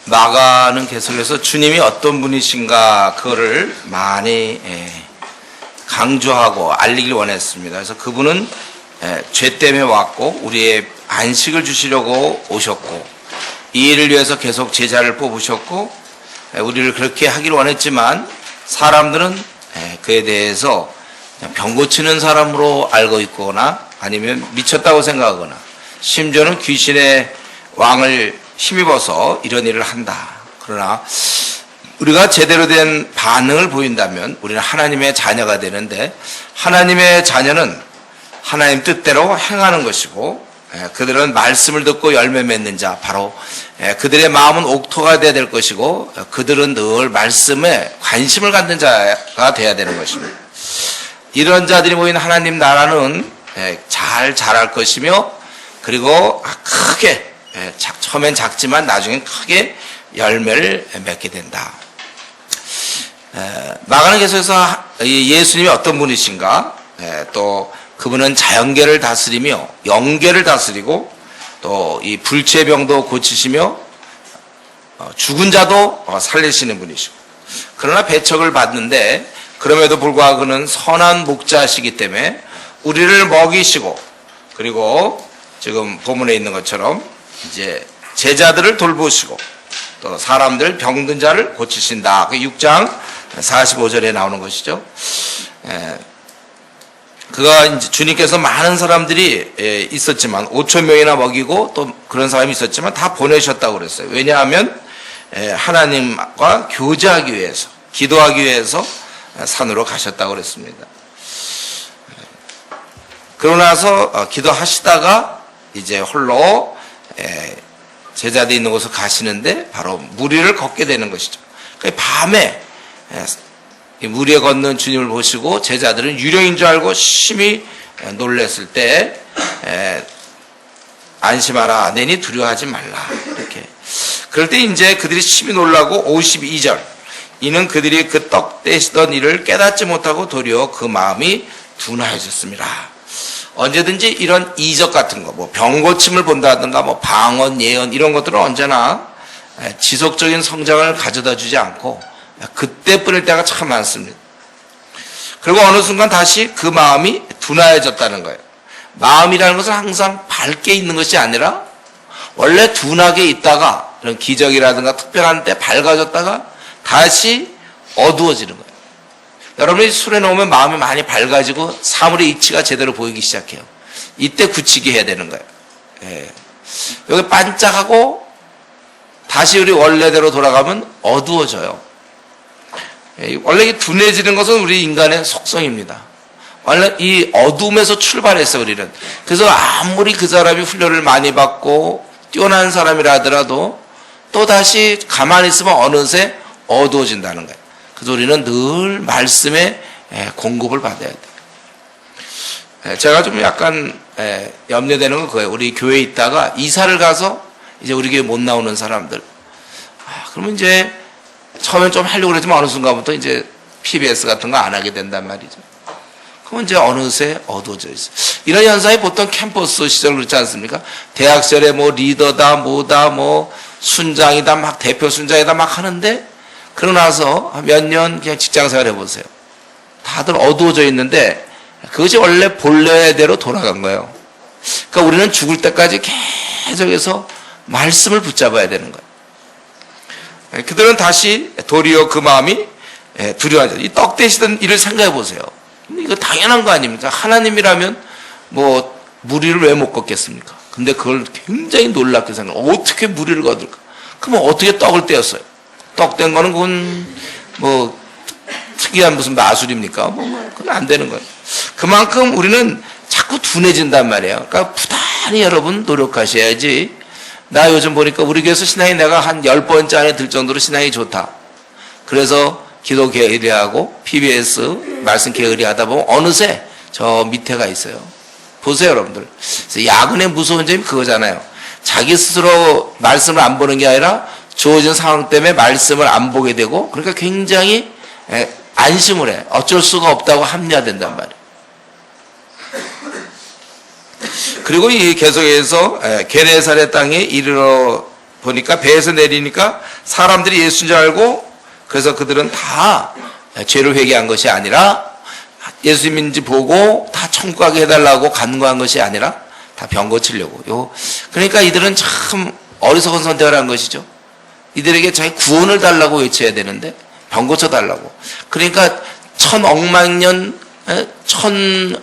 마가는 계속해서 주님이 어떤 분이신가 그거를 많이 강조하고 알리길 원했습니다. 그래서 그분은 죄 때문에 왔고 우리의 안식을 주시려고 오셨고 이 일을 위해서 계속 제자를 뽑으셨고 우리를 그렇게 하기를 원했지만 사람들은 그에 대해서 병 고치는 사람으로 알고 있거나 아니면 미쳤다고 생각하거나 심지어는 귀신의 왕을 힘입어서 이런 일을 한다. 그러나 우리가 제대로 된 반응을 보인다면 우리는 하나님의 자녀가 되는데 하나님의 자녀는 하나님 뜻대로 행하는 것이고 그들은 말씀을 듣고 열매 맺는 자 바로 그들의 마음은 옥토가 되어야 될 것이고 그들은 늘 말씀에 관심을 갖는 자가 되어야 되는 것입니다. 이런 자들이 모인 하나님 나라는 잘 자랄 것이며 그리고 크게 처음엔 작지만 나중엔 크게 열매를 맺게 된다. 마가는 계속해서 예수님이 어떤 분이신가 또 그분은 자연계를 다스리며 영계를 다스리고 또 이 불치병도 고치시며 죽은 자도 살리시는 분이시고 그러나 배척을 받는데 그럼에도 불구하고 그는 선한 목자시기 때문에 우리를 먹이시고 그리고 지금 본문에 있는 것처럼 이제 제자들을 돌보시고 또 사람들 병든 자를 고치신다. 그 6장 45절에 나오는 것이죠. 그가 이제 주님께서 많은 사람들이 있었지만 5천 명이나 먹이고 또 그런 사람이 있었지만 다 보내셨다고 그랬어요. 왜냐하면 하나님과 교제하기 위해서 기도하기 위해서 산으로 가셨다고 그랬습니다. 그러고 나서 기도하시다가 이제 홀로 제자들이 있는 곳으로 가시는데 바로 무리를 걷게 되는 것이죠. 밤에 무리에 걷는 주님을 보시고 제자들은 유령인 줄 알고 심히 놀랐을 때 안심하라 내니 두려워하지 말라 이렇게. 그럴 때 이제 그들이 심히 놀라고 52절 이는 그들이 그 떡 떼시던 일을 깨닫지 못하고 도리어 그 마음이 둔하여졌습니다. 언제든지 이런 이적 같은 거, 뭐 병고침을 본다든가, 뭐 방언, 예언 이런 것들은 언제나 지속적인 성장을 가져다 주지 않고 그때 뿌릴 때가 참 많습니다. 그리고 어느 순간 다시 그 마음이 둔하여졌다는 거예요. 마음이라는 것은 항상 밝게 있는 것이 아니라 원래 둔하게 있다가 이런 기적이라든가 특별한 때 밝아졌다가 다시 어두워지는 거예요. 여러분이 술에 놓으면 마음이 많이 밝아지고 사물의 이치가 제대로 보이기 시작해요. 이때 굳히게 해야 되는 거예요. 여기 반짝하고 다시 우리 원래대로 돌아가면 어두워져요. 원래 이 둔해지는 것은 우리 인간의 속성입니다. 원래 이 어둠에서 출발했어요, 우리는. 그래서 아무리 그 사람이 훈련을 많이 받고 뛰어난 사람이라 하더라도 또 다시 가만히 있으면 어느새 어두워진다는 거예요. 그래서 우리는 늘 말씀의 공급을 받아야 돼요. 제가 좀 약간 염려되는 건 그거예요. 우리 교회에 있다가 이사를 가서 이제 우리 교회 못 나오는 사람들. 그러면 이제 처음엔 좀 하려고 그랬지만 어느 순간부터 이제 PBS 같은 거 안 하게 된단 말이죠. 그러면 이제 어느새 어두워져 있어요. 이런 현상이 보통 캠퍼스 시절 그렇지 않습니까? 대학 시절에 뭐 리더다, 뭐다, 뭐 순장이다, 막 대표 순장이다 막 하는데 그러고 나서 몇 년 그냥 직장생활 해보세요. 다들 어두워져 있는데 그것이 원래 본래대로 돌아간 거예요. 그러니까 우리는 죽을 때까지 계속해서 말씀을 붙잡아야 되는 거예요. 그들은 다시 도리어 그 마음이 두려워하죠. 이 떡 대시던 일을 생각해 보세요. 이거 당연한 거 아닙니까? 하나님이라면 뭐 무리를 왜 못 걷겠습니까? 근데 그걸 굉장히 놀랍게 생각해요. 어떻게 무리를 거둘까? 그러면 어떻게 떡을 떼었어요? 떡 뗀 거는 그건 뭐 특이한 무슨 마술입니까? 그건 안 되는 거예요. 그만큼 우리는 자꾸 둔해진단 말이에요. 그러니까 부단히 여러분 노력하셔야지. 나 요즘 보니까 우리 교회에서 신앙이 내가 한 10번째 안에 들 정도로 신앙이 좋다. 그래서 기도 게으리하고 PBS 말씀 게으리하다 보면 어느새 저 밑에가 있어요. 보세요 여러분들. 야근의 무서운 점이 그거잖아요. 자기 스스로 말씀을 안 보는 게 아니라 주어진 상황 때문에 말씀을 안 보게 되고 그러니까 굉장히 안심을 해. 어쩔 수가 없다고 합리화된단 말이에요. 그리고 이 계속해서 게네사렛 땅에 이르러 보니까 배에서 내리니까 사람들이 예수인 줄 알고 그래서 그들은 다 죄를 회개한 것이 아니라 예수님인지 보고 다 천국 가게 해달라고 간구한 것이 아니라 다 병 고치려고. 그러니까 이들은 참 어리석은 선택을 한 것이죠. 이들에게 자기 구원을 달라고 외쳐야 되는데 병 고쳐달라고. 그러니까 천억만년 천조배의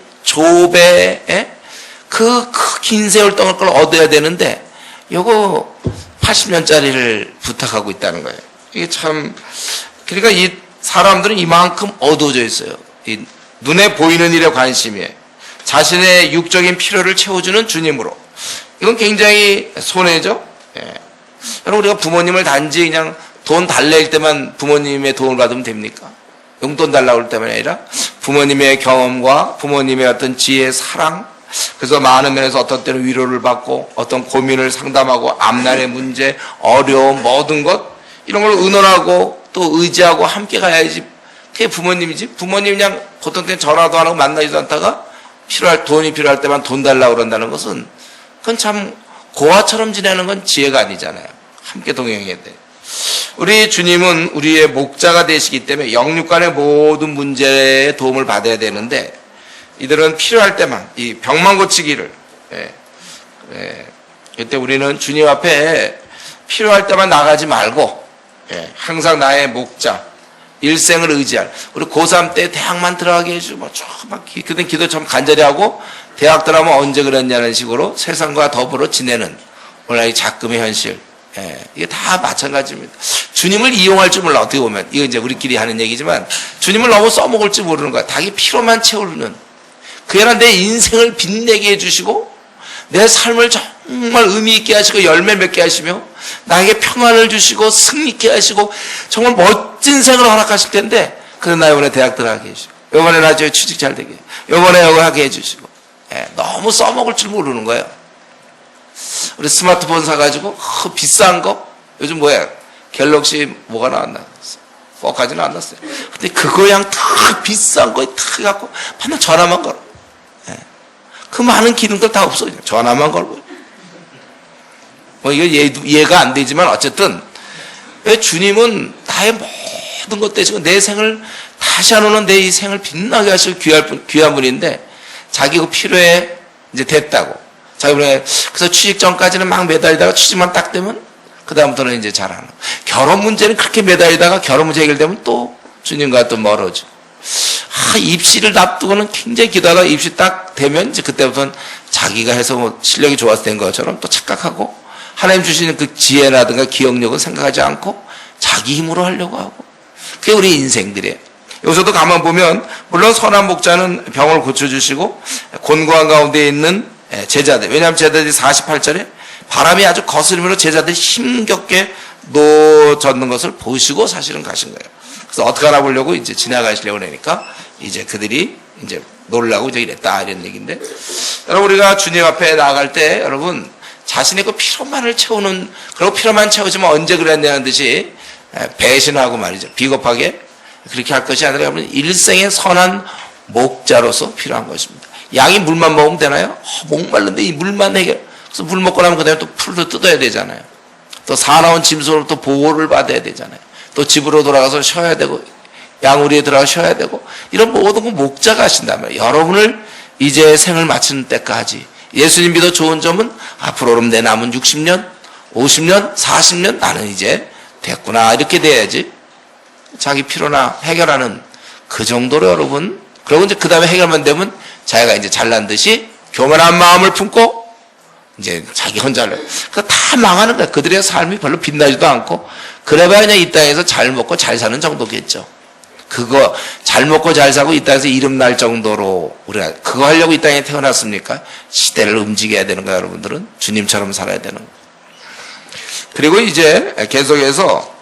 그 긴 세월 동안 걸 얻어야 되는데 요거 80년짜리를 부탁하고 있다는 거예요. 이게 참, 그러니까 이 사람들은 이만큼 어두워져 있어요. 이 눈에 보이는 일에 관심이에요. 자신의 육적인 필요를 채워주는 주님으로. 이건 굉장히 손해죠. 예. 여러분, 우리가 부모님을 단지 그냥 돈 달래일 때만 부모님의 도움을 받으면 됩니까? 용돈 달라고 할 때만 아니라 부모님의 경험과 부모님의 어떤 지혜, 사랑, 그래서 많은 면에서 어떤 때는 위로를 받고 어떤 고민을 상담하고 앞날의 문제, 어려움, 모든 것 이런 걸 의논하고 또 의지하고 함께 가야지. 그게 부모님이지. 부모님 그냥 보통 때는 전화도 안 하고 만나지도 않다가 돈이 필요할 때만 돈 달라고 그런다는 것은 그건 참 고아처럼 지내는 건 지혜가 아니잖아요. 함께 동행해야 돼. 우리 주님은 우리의 목자가 되시기 때문에 영육간의 모든 문제에 도움을 받아야 되는데 이들은 필요할 때만 이 병만 고치기를 그때 우리는 주님 앞에 필요할 때만 나가지 말고 항상 나의 목자 일생을 의지할 우리 고3 때 대학만 들어가게 해주고 막 그때 기도 참 간절히 하고 대학 들어가면 언제 그랬냐는 식으로 세상과 더불어 지내는 오늘 이 작금의 현실 이게 다 마찬가지입니다. 주님을 이용할 줄 몰라. 어떻게 보면 이거 이제 우리끼리 하는 얘기지만 주님을 너무 써먹을 줄 모르는 거야. 자기 피로만 채우는 그게 아니라 내 인생을 빛내게 해주시고 내 삶을 정말 의미 있게 하시고 열매 맺게 하시며 나에게 평안을 주시고 승리 있게 하시고 정말 멋진 생을 허락하실 텐데 그래서 나 이번에 대학 들어가게 해주시고 이번에 나 취직 잘 되게 이번에 여기 하게 해주시고 너무 써먹을 줄 모르는 거예요. 우리 스마트폰 사가지고 비싼 거 요즘 뭐야 갤럭시 뭐가 나왔나 4까지는 안 났어요. 근데 그거 그냥 다 비싼 거 다 갖고 맨날 전화만 걸어. 그 많은 기능들 다 없어. 전화만 걸고. 뭐 이거 이해가 안 되지만 어쨌든 왜 주님은 나의 모든 것 대신에 내 생을 다시 한번은 내 이 생을 빛나게 하실 귀한 분인데 자기 그 필요에 이제 됐다고. 자 이번에 그래서 취직 전까지는 막 매달리다가 취직만 딱 되면 그 다음부터는 이제 잘하는. 결혼 문제는 그렇게 매달리다가 결혼 문제 해결되면 또 주님과 또 멀어져. 입시를 앞두고는 굉장히 기도하다가 입시 딱 되면 이제 그때부터는 자기가 해서 뭐 실력이 좋아서 된 것처럼 또 착각하고 하나님 주시는 그 지혜라든가 기억력은 생각하지 않고 자기 힘으로 하려고 하고 그게 우리 인생들이에요. 여기서도 가만 보면 물론 선한 목자는 병을 고쳐주시고 곤고한 가운데 있는 제자들 왜냐하면 제자들이 48절에 바람이 아주 거스름으로 제자들이 힘겹게 놓아졌는 것을 보시고 사실은 가신 거예요. 그래서 어떻게 알아보려고 이제 지나가시려고 하니까 이제 그들이 이제 놀라고 이제 이랬다 이런 얘기인데 여러분 우리가 주님 앞에 나아갈 때 여러분 자신의 그 피로만을 채우는 그리고 피로만 채우지만 언제 그랬냐는 듯이 배신하고 말이죠. 비겁하게 그렇게 할 것이 아니라 여러분 일생의 선한 목자로서 필요한 것입니다. 양이 물만 먹으면 되나요? 목말른데 이 물만 해결. 그래서 물 먹고 나면 그다음에 또 풀도 뜯어야 되잖아요. 또 사나운 짐승으로부터 보호를 받아야 되잖아요. 또 집으로 돌아가서 쉬어야 되고 양우리에 들어가 쉬어야 되고 이런 모든 거 목자가 하신다면 여러분을 이제 생을 마치는 때까지 예수님 믿어 좋은 점은 앞으로 그럼 내 남은 60년, 50년, 40년 나는 이제 됐구나 이렇게 돼야지 자기 필요나 해결하는 그 정도로 여러분 그리고 이제 그 다음에 해결만 되면 자기가 이제 잘난 듯이 교만한 마음을 품고 이제 자기 혼자 하려고. 그래서 다 망하는 거야. 그들의 삶이 별로 빛나지도 않고 그래봐야 그냥 이 땅에서 잘 먹고 잘 사는 정도겠죠. 그거 잘 먹고 잘 사고 이 땅에서 이름 날 정도로 우리가 그거 하려고 이 땅에 태어났습니까? 시대를 움직여야 되는 거야. 여러분들은 주님처럼 살아야 되는 거야. 그리고 이제 계속해서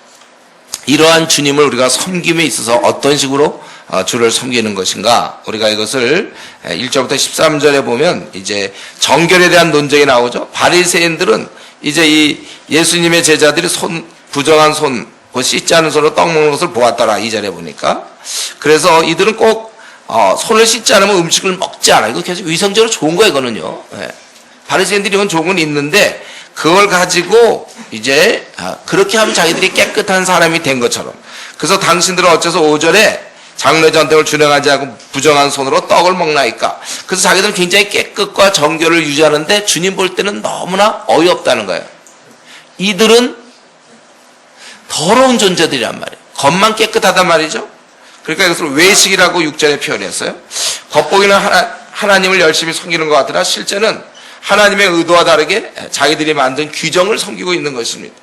이러한 주님을 우리가 섬김에 있어서 어떤 식으로 주를 섬기는 것인가 우리가 이것을 1절부터 13절에 보면 이제 정결에 대한 논쟁이 나오죠. 바리새인들은 이제 이 예수님의 제자들이 부정한 손 그 씻지 않은 손으로 떡 먹는 것을 보았더라 2절에 보니까 그래서 이들은 꼭 손을 씻지 않으면 음식을 먹지 않아요. 이거 계속 위생적으로 좋은 거예요. 이거는요. 바리새인들이 이건 좋은 건 있는데 그걸 가지고 이제 그렇게 하면 자기들이 깨끗한 사람이 된 것처럼. 그래서 당신들은 어째서 5절에 장래 전통을 준행하지 않고 부정한 손으로 떡을 먹나이까. 그래서 자기들은 굉장히 깨끗과 정결을 유지하는데 주님 볼 때는 너무나 어이없다는 거예요. 이들은 더러운 존재들이란 말이에요. 겉만 깨끗하단 말이죠. 그러니까 이것을 외식이라고 6절에 표현했어요. 겉보기는 하나님을 열심히 섬기는 것 같으나 실제는 하나님의 의도와 다르게 자기들이 만든 규정을 섬기고 있는 것입니다.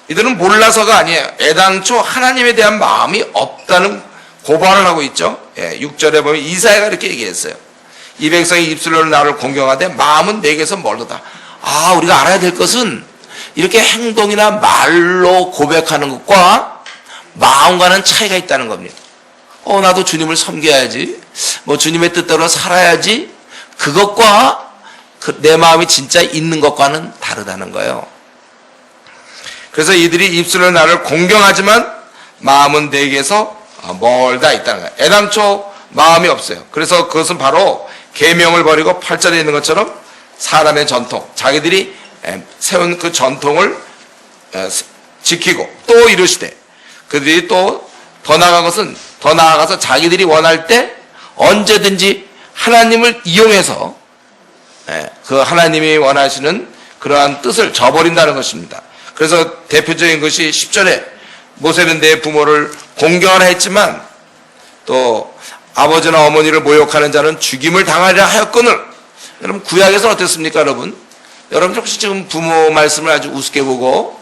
이들은 몰라서가 아니에요. 애당초 하나님에 대한 마음이 없다는 고발을 하고 있죠. 6절에 보면 이사야가 이렇게 얘기했어요. 이 백성이 입술로 나를 공경하되 마음은 내게서 멀르다. 우리가 알아야 될 것은 이렇게 행동이나 말로 고백하는 것과 마음과는 차이가 있다는 겁니다. 나도 주님을 섬겨야지. 주님의 뜻대로 살아야지. 그것과 내 마음이 진짜 있는 것과는 다르다는 거예요. 그래서 이들이 입술로 나를 공경하지만 마음은 내게서 멀다 있다는 거예요. 애당초 마음이 없어요. 그래서 그것은 바로 계명을 버리고 8절에 있는 것처럼 사람의 전통, 자기들이 세운 그 전통을 지키고 또 이르시되 그들이 또 더 나아가서 자기들이 원할 때 언제든지 하나님을 이용해서 그 하나님이 원하시는 그러한 뜻을 저버린다는 것입니다. 그래서 대표적인 것이 10절에 모세는 내 부모를 공경하라 했지만 또 아버지나 어머니를 모욕하는 자는 죽임을 당하리라 하였거늘. 여러분 구약에서는 어땠습니까 여러분? 여러분 혹시 지금 부모 말씀을 아주 우습게 보고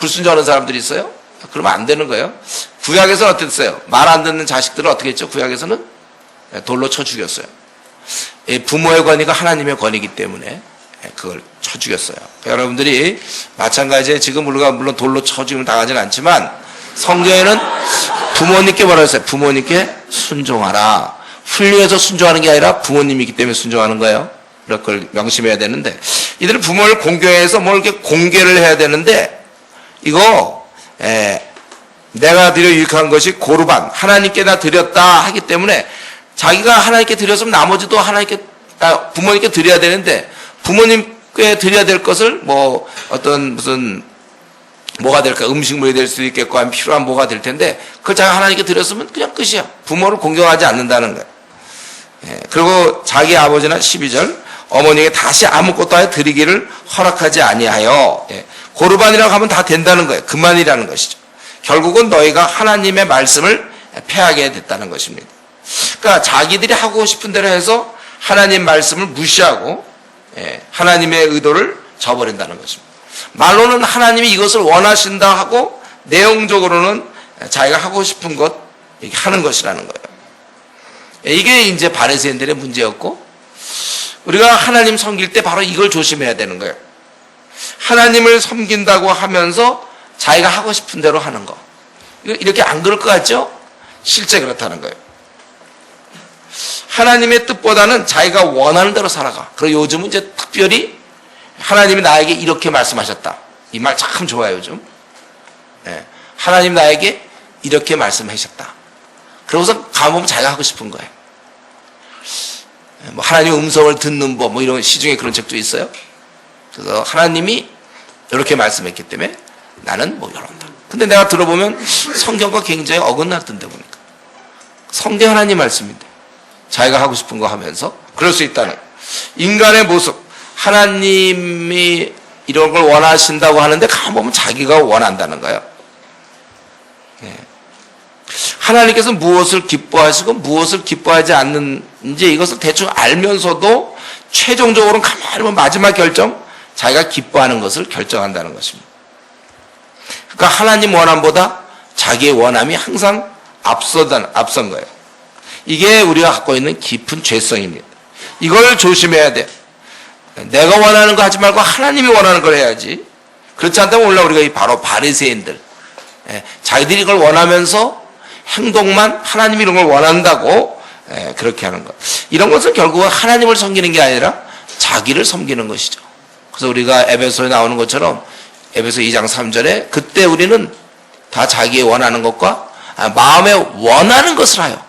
불순종하는 사람들이 있어요? 그러면 안 되는 거예요. 구약에서는 어땠어요? 말 안 듣는 자식들은 어떻게 했죠? 구약에서는 돌로 쳐 죽였어요. 부모의 권위가 하나님의 권위이기 때문에 그걸 쳐 죽였어요. 여러분들이 마찬가지에 지금 우리가 물론 돌로 쳐 죽임을 당하지는 않지만 성경에는 부모님께 뭐라 했어요? 부모님께 순종하라. 훌륭해서 순종하는 게 아니라 부모님이기 때문에 순종하는 거예요. 그걸 명심해야 되는데 이들은 부모를 공경해서 뭘 이렇게 공개를 해야 되는데 이거 내가 드려 유익한 것이 고르반 하나님께 나 드렸다 하기 때문에 자기가 하나님께 드렸으면 나머지도 부모님께 드려야 되는데 부모님께 드려야 될 것을 뭐가 될까? 음식물이 될 수도 있겠고 필요한 뭐가 될 텐데 그걸 자기가 하나님께 드렸으면 그냥 끝이야. 부모를 공경하지 않는다는 거예요. 그리고 자기 아버지나 12절 어머니에게 다시 아무것도 하여 드리기를 허락하지 아니하여 고르반이라고 하면 다 된다는 거예요. 그만이라는 것이죠. 결국은 너희가 하나님의 말씀을 폐하게 됐다는 것입니다. 그러니까 자기들이 하고 싶은 대로 해서 하나님 말씀을 무시하고 하나님의 의도를 저버린다는 것입니다. 말로는 하나님이 이것을 원하신다 하고 내용적으로는 자기가 하고 싶은 것 하는 것이라는 거예요. 이게 이제 바리새인들의 문제였고 우리가 하나님 섬길 때 바로 이걸 조심해야 되는 거예요. 하나님을 섬긴다고 하면서 자기가 하고 싶은 대로 하는 거. 이렇게 안 그럴 것 같죠? 실제 그렇다는 거예요. 하나님의 뜻보다는 자기가 원하는 대로 살아가. 그리고 요즘은 이제 특별히 하나님이 나에게 이렇게 말씀하셨다. 이 말 참 좋아요, 요즘. 하나님 나에게 이렇게 말씀하셨다. 그러고서 가보면 자기가 하고 싶은 거예요. 하나님의 음성을 듣는 법, 이런 시중에 그런 책도 있어요. 그래서 하나님이 이렇게 말씀했기 때문에 나는 이런다. 근데 내가 들어보면 성경과 굉장히 어긋나던데 보니까. 성경 하나님 말씀인데 자기가 하고 싶은 거 하면서 그럴 수 있다는 인간의 모습. 하나님이 이런 걸 원하신다고 하는데 가보면 자기가 원한다는 거예요. 하나님께서 무엇을 기뻐하시고 무엇을 기뻐하지 않는지 이것을 대충 알면서도 최종적으로는 가만히 보면 마지막 결정 자기가 기뻐하는 것을 결정한다는 것입니다. 그러니까 하나님 원함보다 자기의 원함이 항상 앞선 거예요. 이게 우리가 갖고 있는 깊은 죄성입니다. 이걸 조심해야 돼. 내가 원하는 거 하지 말고 하나님이 원하는 걸 해야지. 그렇지 않다면 오늘 우리가 바로 바리새인들, 자기들이 이걸 원하면서 행동만 하나님이 이런 걸 원한다고 그렇게 하는 것. 이런 것은 결국은 하나님을 섬기는 게 아니라 자기를 섬기는 것이죠. 그래서 우리가 에베소에 나오는 것처럼 에베소 2장 3절에 그때 우리는 다 자기의 원하는 것과 마음에 원하는 것을 하여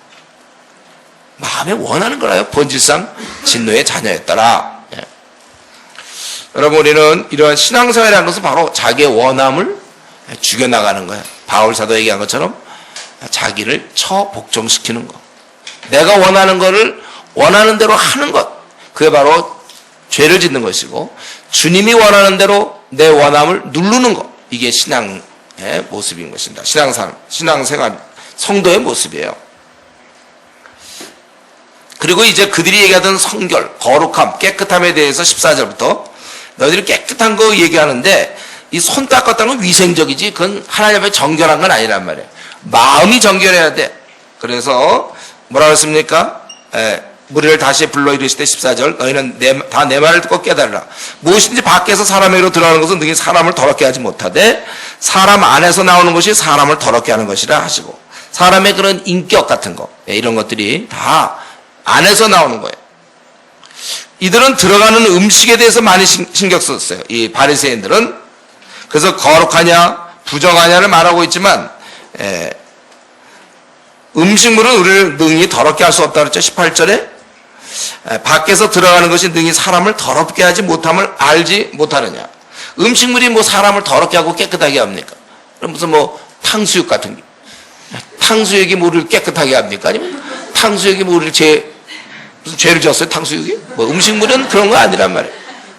마음에 원하는 걸 하여 본질상 진노의 자녀였더라. 여러분, 우리는 이러한 신앙생활이라는 것은 바로 자기의 원함을 죽여나가는 거예요. 바울 사도 얘기한 것처럼 자기를 처복종시키는 것. 내가 원하는 것을 원하는 대로 하는 것. 그게 바로 죄를 짓는 것이고, 주님이 원하는 대로 내 원함을 누르는 것. 이게 신앙의 모습인 것입니다. 신앙생활, 성도의 모습이에요. 그리고 이제 그들이 얘기하던 성결, 거룩함, 깨끗함에 대해서 14절부터 너희들이 깨끗한 거 얘기하는데, 이 손 닦았다는 건 위생적이지, 그건 하나님 앞에 정결한 건 아니란 말이에요. 마음이 정결해야 돼. 그래서 뭐라고 했습니까? 무리를 다시 불러 이르시되 14절, 너희는 다 내 말을 듣고 깨달으라. 무엇인지 밖에서 사람에게로 들어가는 것은 능히 사람을 더럽게 하지 못하되 사람 안에서 나오는 것이 사람을 더럽게 하는 것이라 하시고, 사람의 그런 인격 같은 거, 이런 것들이 다 안에서 나오는 거예요. 이들은 들어가는 음식에 대해서 많이 신경 썼어요. 이 바리새인들은. 그래서 거룩하냐 부정하냐를 말하고 있지만, 음식물은 우리를 능히 더럽게 할 수 없다 그랬죠. 18절에 밖에서 들어가는 것이 능히 사람을 더럽게 하지 못함을 알지 못하느냐. 음식물이 뭐 사람을 더럽게 하고 깨끗하게 합니까? 그럼 무슨 뭐 탕수육 같은 게, 탕수육이 뭐 우리를 깨끗하게 합니까? 아니면 탕수육이 뭐 우리를 무슨 죄를 지었어요? 탕수육이? 뭐 음식물은 그런 거 아니란 말이에요.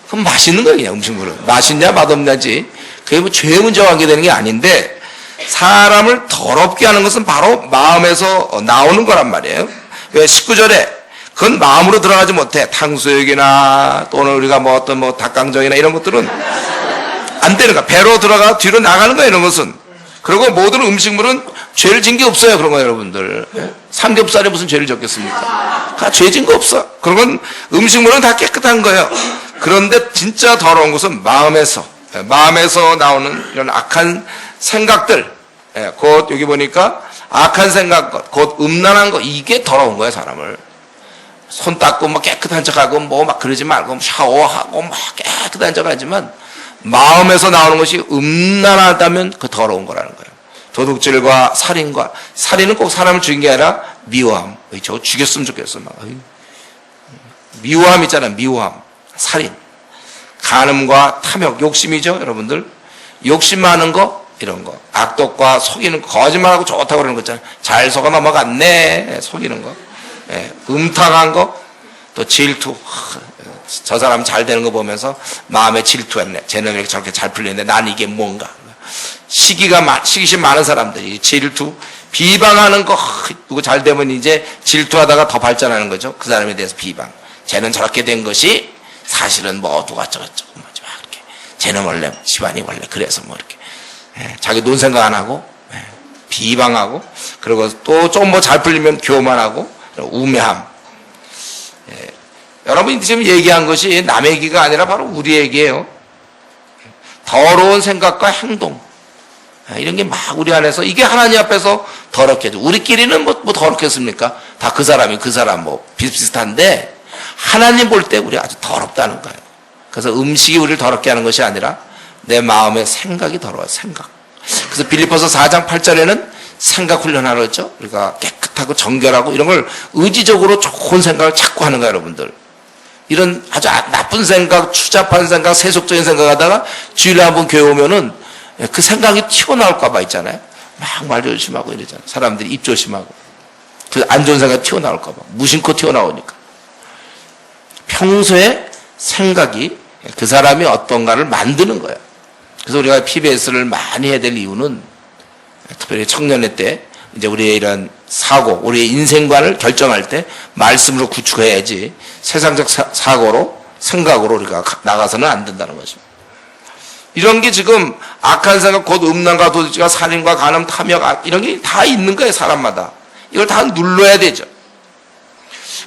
그럼 맛있는 거야. 그냥 음식물은 맛있냐 맛없냐지, 그게 뭐 죄 문제와 관계되는 게 아닌데, 사람을 더럽게 하는 것은 바로 마음에서 나오는 거란 말이에요. 19절에 그건 마음으로 들어가지 못해. 탕수육이나 또는 우리가 뭐 어떤 뭐 닭강정이나 이런 것들은 안 되는 거야. 배로 들어가 뒤로 나가는 거야, 이런 것은. 그리고 모든 음식물은 죄를 진 게 없어요. 그런 거예요, 여러분들. 삼겹살에 무슨 죄를 졌겠습니까? 다 죄 진 거 없어. 그런 건 음식물은 다 깨끗한 거예요. 그런데 진짜 더러운 것은 마음에서 나오는 이런 악한 생각들, 곧 여기 보니까 악한 생각, 곧 음란한 것, 이게 더러운 거예요, 사람을. 손 닦고 막 깨끗한 척하고 뭐 막 그러지 말고 샤워하고 막 깨끗한 척하지만 마음에서 나오는 것이 음란하다면 그 더러운 거라는 거예요. 도둑질과 살인은 꼭 사람을 죽인 게 아니라 미워함. 저 죽였으면 좋겠어. 막. 미워함 있잖아요. 미워함, 살인, 간음과 탐욕, 욕심이죠, 여러분들. 욕심 많은 거, 이런 거. 악독과 속이는 거, 거짓말하고 좋다고 그러는 거 있잖아요. 잘 속아 넘어갔네, 속이는 거. 음탕한 거, 또 질투. 저 사람 잘 되는 거 보면서 마음에 질투했네. 쟤는 왜 저렇게 잘 풀리는데 난 이게 뭔가. 시기심 많은 사람들이 질투, 비방하는 거. 누구 잘 되면 이제 질투하다가 더 발전하는 거죠. 그 사람에 대해서 비방. 쟤는 저렇게 된 것이 사실은 뭐 누가 저쩌고 뭐지 막 이렇게. 쟤는 원래 집안이 원래 그래서 뭐 이렇게. 자기 논 생각 안 하고 비방하고, 그리고 또 좀 뭐 잘 풀리면 교만하고 우매함. 여러분이 지금 얘기한 것이 남의 얘기가 아니라 바로 우리 얘기예요. 더러운 생각과 행동, 이런 게 막 우리 안에서, 이게 하나님 앞에서 더럽게 해줘. 우리끼리는 뭐 더럽겠습니까? 다 그 사람 뭐 비슷비슷한데, 하나님 볼 때 우리 아주 더럽다는 거예요. 그래서 음식이 우리를 더럽게 하는 것이 아니라 내 마음의 생각이 더러워요. 생각. 그래서 빌립보서 4장 8절에는 생각 훈련하라고 했죠. 우리가 깨끗하고 정결하고 이런 걸 의지적으로 좋은 생각을 자꾸 하는 거예요, 여러분들. 이런 아주 나쁜 생각, 추잡한 생각, 세속적인 생각하다가 주일에 한번 교회 오면은 그 생각이 튀어나올까 봐 있잖아요. 막 말 조심하고 이러잖아요. 사람들이 입 조심하고. 그 안 좋은 생각이 튀어나올까 봐. 무심코 튀어나오니까. 평소에 생각이 그 사람이 어떤가를 만드는 거예요. 그래서 우리가 PBS를 많이 해야 될 이유는, 특별히 청년회 때 이제 우리의 이런 사고, 우리의 인생관을 결정할 때 말씀으로 구축해야지 세상적 사고로, 생각으로 우리가 나가서는 안 된다는 것입니다. 이런 게 지금 악한 생각, 곧 음란과 도둑질과 살인과 간음, 탐욕, 이런 게 다 있는 거예요, 사람마다. 이걸 다 눌러야 되죠.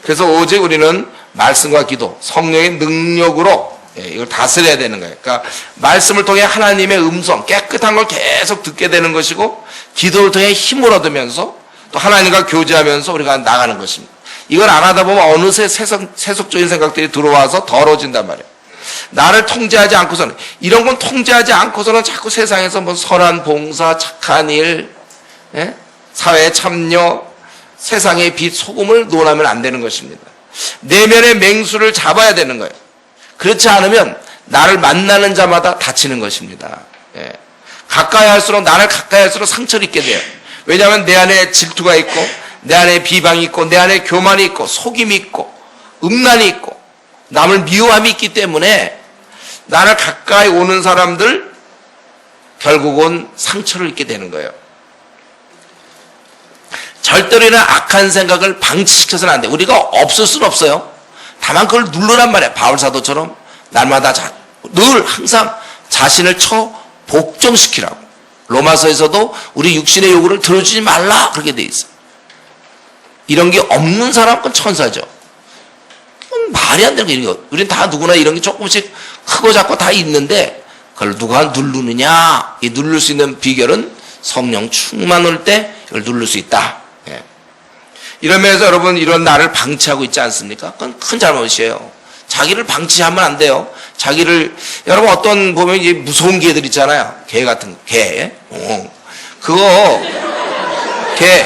그래서 오직 우리는 말씀과 기도, 성령의 능력으로 이걸 다스려야 되는 거예요. 그러니까 말씀을 통해 하나님의 음성, 깨끗한 걸 계속 듣게 되는 것이고, 기도를 통해 힘을 얻으면서 또 하나님과 교제하면서 우리가 나가는 것입니다. 이걸 안 하다 보면 어느새 세속적인 생각들이 들어와서 더러워진단 말이에요. 나를 통제하지 않고서는, 이런 건 통제하지 않고서는 자꾸 세상에서 뭐 선한 봉사, 착한 일, 사회에 참여, 세상의 빛, 소금을 논하면 안 되는 것입니다. 내면의 맹수를 잡아야 되는 거예요. 그렇지 않으면 나를 만나는 자마다 다치는 것입니다. 예. 가까이 할수록 나를 가까이 할수록 상처를 입게 돼요. 왜냐하면 내 안에 질투가 있고 내 안에 비방이 있고 내 안에 교만이 있고 속임이 있고 음란이 있고 남을 미워함이 있기 때문에 나를 가까이 오는 사람들 결국은 상처를 입게 되는 거예요. 절대로 이런 악한 생각을 방치시켜서는 안 돼. 우리가 없을 수는 없어요. 다만 그걸 누르란 말이야. 바울사도처럼 날마다 늘 항상 자신을 복종시키라고. 로마서에서도 우리 육신의 요구를 들어주지 말라 그렇게 돼 있어. 이런 게 없는 사람은 천사죠. 말이 안 되는 게 우리는 다 누구나 이런 게 조금씩 크고 작고 다 있는데 그걸 누가 누르느냐. 이 누를 수 있는 비결은 성령 충만할 때 이걸 누를 수 있다. 예. 이러면서 여러분 이런 나를 방치하고 있지 않습니까? 그건 큰 잘못이에요. 자기를 방치하면 안 돼요. 자기를 여러분 어떤 보면 이제 무서운 개들 있잖아요. 개 같은 개. 그거 개.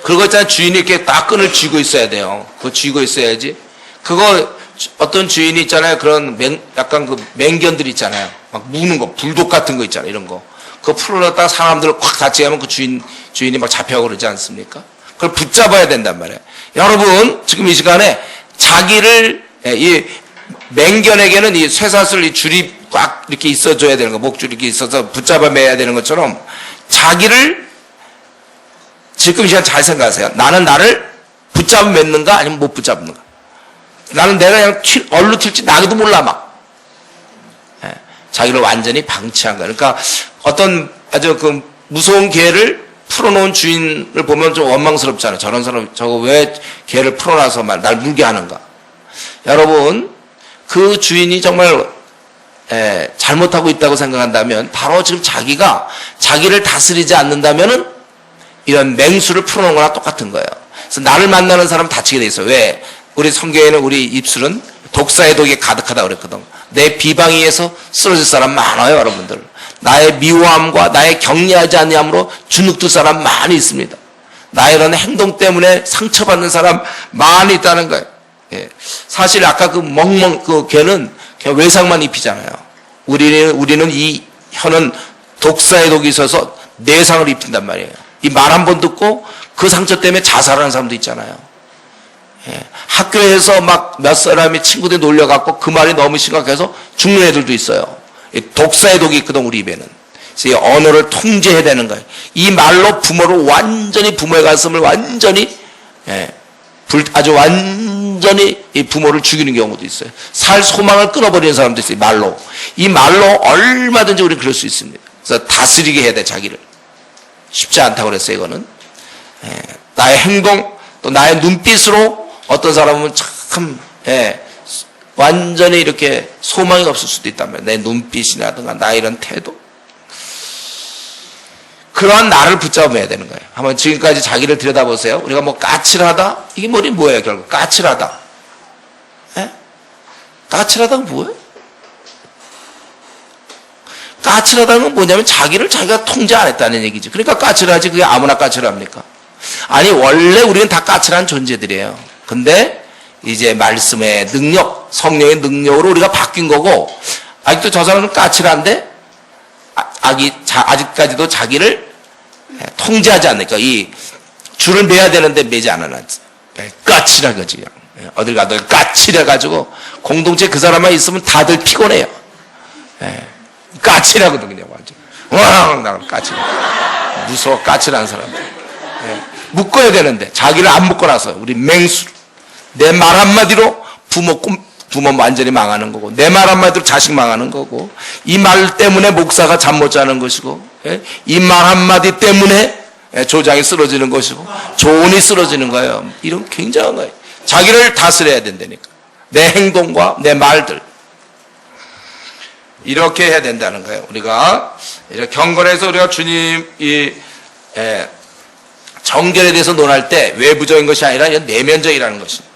그거 있잖아요. 주인이 이렇게 딱 끈을 쥐고 있어야 돼요. 그거 쥐고 있어야지. 그거 어떤 주인이 있잖아요. 그런 약간 그 맹견들 있잖아요. 막 무는 거, 불독 같은 거 있잖아요. 이런 거. 그거 풀어놨다가 사람들을 확 다치게 하면 그 주인이 막 잡혀가고 그러지 않습니까? 그걸 붙잡아야 된단 말이에요. 여러분, 지금 이 시간에 자기를, 이 맹견에게는 이 쇠사슬 이 줄이 꽉 이렇게 있어줘야 되는 거, 목줄이 이렇게 있어서 붙잡아 매야 되는 것처럼 자기를 지금 이 시간 잘 생각하세요. 나는 나를 붙잡아 맺는가 아니면 못 붙잡는가? 나는 내가 그냥 얼루 튈지 나도 몰라 막. 자기를 완전히 방치한 거야. 그러니까 어떤 아주 그 무서운 개를 풀어놓은 주인을 보면 좀 원망스럽잖아요. 저런 사람 저거 왜 개를 풀어놔서 날 물게 하는가. 여러분 그 주인이 정말 잘못하고 있다고 생각한다면 바로 지금 자기가 자기를 다스리지 않는다면은 이런 맹수를 풀어놓은 거랑 똑같은 거예요. 그래서 나를 만나는 사람 다치게 돼 있어요. 왜? 우리 성경에는 우리 입술은 독사의 독이 가득하다고 그랬거든. 내 비방에 의해서 쓰러질 사람 많아요, 여러분들. 나의 미워함과 나의 격려하지 아니함으로 주눅들 사람 많이 있습니다. 나의 이런 행동 때문에 상처받는 사람 많이 있다는 거예요. 예. 사실 아까 그 개는 그냥 외상만 입히잖아요. 우리는 이 혀는 독사의 독이 있어서 내상을 입힌단 말이에요. 이 말 한 번 듣고 그 상처 때문에 자살하는 사람도 있잖아요. 예. 학교에서 막 몇 사람이 친구들 놀려갖고 그 말이 너무 심각해서 죽는 애들도 있어요. 독사의 독이 있거든, 우리 입에는. 그래서 이 언어를 통제해야 되는 거예요. 이 말로 부모의 가슴을 완전히, 아주 완전히 이 부모를 죽이는 경우도 있어요. 살 소망을 끊어버리는 사람도 있어요, 말로. 이 말로 얼마든지 우리는 그럴 수 있습니다. 그래서 다스리게 해야 돼, 자기를. 쉽지 않다고 그랬어요, 이거는. 나의 행동, 또 나의 눈빛으로 어떤 사람은 참, 완전히 이렇게 소망이 없을 수도 있단 말이에요. 내 눈빛이라든가 나의 이런 태도. 그러한 나를 붙잡아야 되는 거예요. 한번 지금까지 자기를 들여다보세요. 우리가 뭐 까칠하다? 이게 뭐예요, 결국? 까칠하다. 까칠하다가 뭐예요? 까칠하다는 건 뭐냐면 자기를 자기가 통제 안 했다는 얘기죠. 그러니까 까칠하지 그게 아무나 까칠합니까? 아니 원래 우리는 다 까칠한 존재들이에요. 근데 이제 말씀의 능력, 성령의 능력으로 우리가 바뀐 거고 아직도 저 사람은 까칠한데 아직까지도 자기를 통제하지 않으니까 이 줄을 매야 되는데 매지 않아놨지. 까칠한 거지. 어딜 가도 까칠해가지고 공동체 그 사람만 있으면 다들 피곤해요. 까칠하거든 그냥 완전. 나 까칠. 무서워 까칠한 사람들. 묶어야 되는데 자기를 안 묶어놔서 우리 맹수로 내 말 한마디로 부모 완전히 망하는 거고 내 말 한마디로 자식 망하는 거고 이 말 때문에 목사가 잠 못 자는 것이고 이 말 한마디 때문에 조장이 쓰러지는 것이고 조언이 쓰러지는 거예요. 이런 굉장한 거예요. 자기를 다스려야 된다니까. 내 행동과 내 말들 이렇게 해야 된다는 거예요. 우리가 이렇게 경건해서 우리가 주님 이 정결에 대해서 논할 때 외부적인 것이 아니라 내면적이라는 것입니다.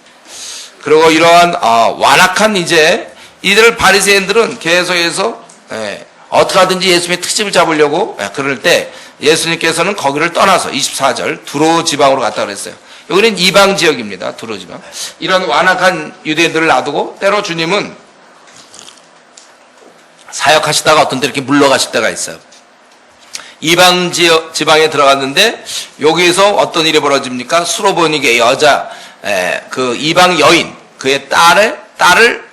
그리고 이러한 완악한 이들 바리새인들은 계속해서 어떻게 하든지 예수님의 특집을 잡으려고 그럴 때 예수님께서는 거기를 떠나서 24절 두로 지방으로 갔다 그랬어요. 여기는 이방 지역입니다. 두로 지방. 이런 완악한 유대인들을 놔두고 때로 주님은 사역하시다가 어떤 때 이렇게 물러가실 때가 있어요. 이방 지방에 들어갔는데 여기에서 어떤 일이 벌어집니까? 수로보니게 여자 그 이방 여인 그의 딸을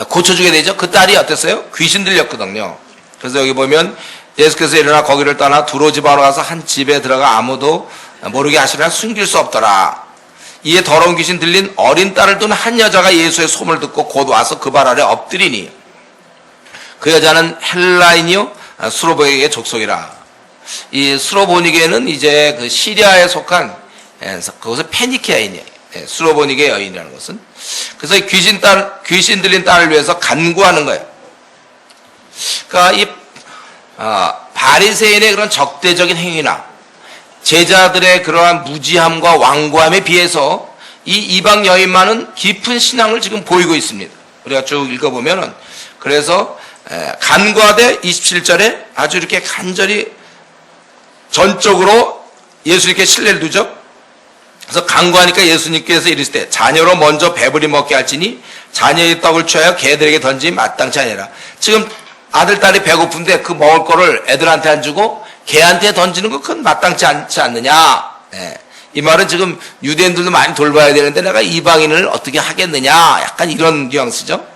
고쳐주게 되죠. 그 딸이 어땠어요? 귀신 들렸거든요. 그래서 여기 보면 예수께서 일어나 거기를 떠나 두로 지방으로 가서 한 집에 들어가 아무도 모르게 하시나 숨길 수 없더라. 이에 더러운 귀신 들린 어린 딸을 둔 한 여자가 예수의 소문을 듣고 곧 와서 그 발 아래 엎드리니 그 여자는 헬라인이요 수로보니게의 족속이라. 이 수로보니게는 이제 그 시리아에 속한 그것은 페니키아인이에요. 수로보니게 여인이라는 것은. 그래서 귀신 들린 딸을 위해서 간구하는 거예요. 그러니까 이 바리새인의 그런 적대적인 행위나 제자들의 그러한 무지함과 완고함에 비해서 이 이방 여인만은 깊은 신앙을 지금 보이고 있습니다. 우리가 쭉 읽어보면은 그래서 간구하되 27절에 아주 이렇게 간절히 전적으로 예수님께 신뢰를 두죠. 그래서 간구하니까 예수님께서 이르시되 자녀로 먼저 배부리 먹게 할지니 자녀의 떡을 취하여 개들에게 던지면 마땅치 아니라. 지금 아들 딸이 배고픈데 그 먹을 거를 애들한테 안 주고 개한테 던지는 거 그건 마땅치 않지 않느냐. 이 말은 지금 유대인들도 많이 돌봐야 되는데 내가 이방인을 어떻게 하겠느냐. 약간 이런 뉘앙스죠.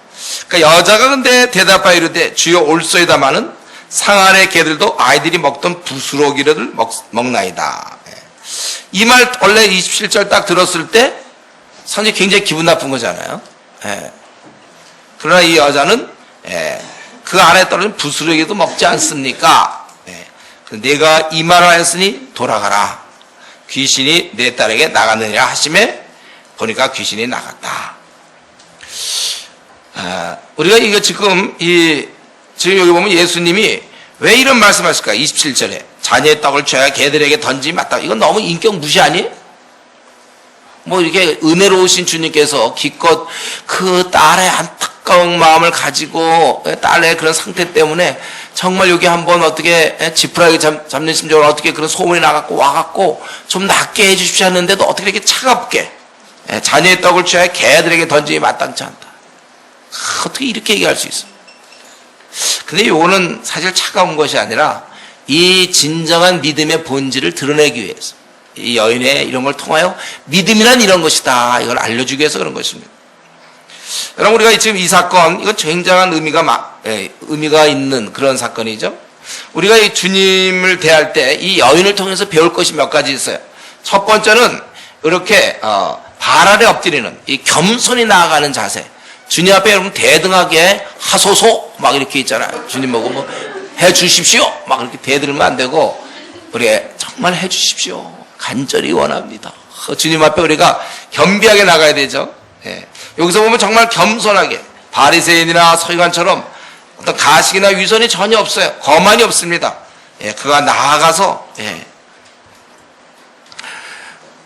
그러니까 여자가 근데 대답하여 이르되 주여 올소이다마는 상 안의 개들도 아이들이 먹던 부스러기를 먹나이다. 이 말 원래 27절 딱 들었을 때 사실 굉장히 기분 나쁜 거잖아요. 그러나 이 여자는 그 안에 떨어진 부스러기도 먹지 않습니까? 내가 이 말을 하였으니 돌아가라. 귀신이 내 딸에게 나갔느니라 하심에 보니까 귀신이 나갔다. 우리가 이거 지금 여기 보면 예수님이 왜 이런 말씀하실까? 27절에 자녀의 떡을 줘야 개들에게 던지면 마땅. 이건 너무 인격 무시 아니에요? 뭐 이렇게 은혜로우신 주님께서 기껏 그 딸의 안타까운 마음을 가지고 딸의 그런 상태 때문에 정말 여기 한번 어떻게 지푸라기 잡는 심정으로 어떻게 그런 소문이 나갖고 와갖고 좀 낫게 해주십시오 하는데도 어떻게 이렇게 차갑게 자녀의 떡을 줘야 개들에게 던지면 마땅치 않다. 어떻게 이렇게 얘기할 수 있어? 근데 요거는 사실 차가운 것이 아니라 이 진정한 믿음의 본질을 드러내기 위해서 이 여인의 이런 걸 통하여 믿음이란 이런 것이다. 이걸 알려주기 위해서 그런 것입니다. 여러분 우리가 지금 이 사건 이건 굉장한 의미가 있는 그런 사건이죠. 우리가 이 주님을 대할 때 이 여인을 통해서 배울 것이 몇 가지 있어요. 첫 번째는 이렇게 발 아래 엎드리는 이 겸손히 나아가는 자세. 주님 앞에 여러분 대등하게 하소서 막 이렇게 있잖아요. 주님 보고 뭐 해주십시오 막 이렇게 대들면 안 되고 우리 정말 해주십시오 간절히 원합니다. 주님 앞에 우리가 겸비하게 나가야 되죠. 여기서 보면 정말 겸손하게 바리새인이나 서기관처럼 어떤 가식이나 위선이 전혀 없어요. 거만이 없습니다. 그가 나아가서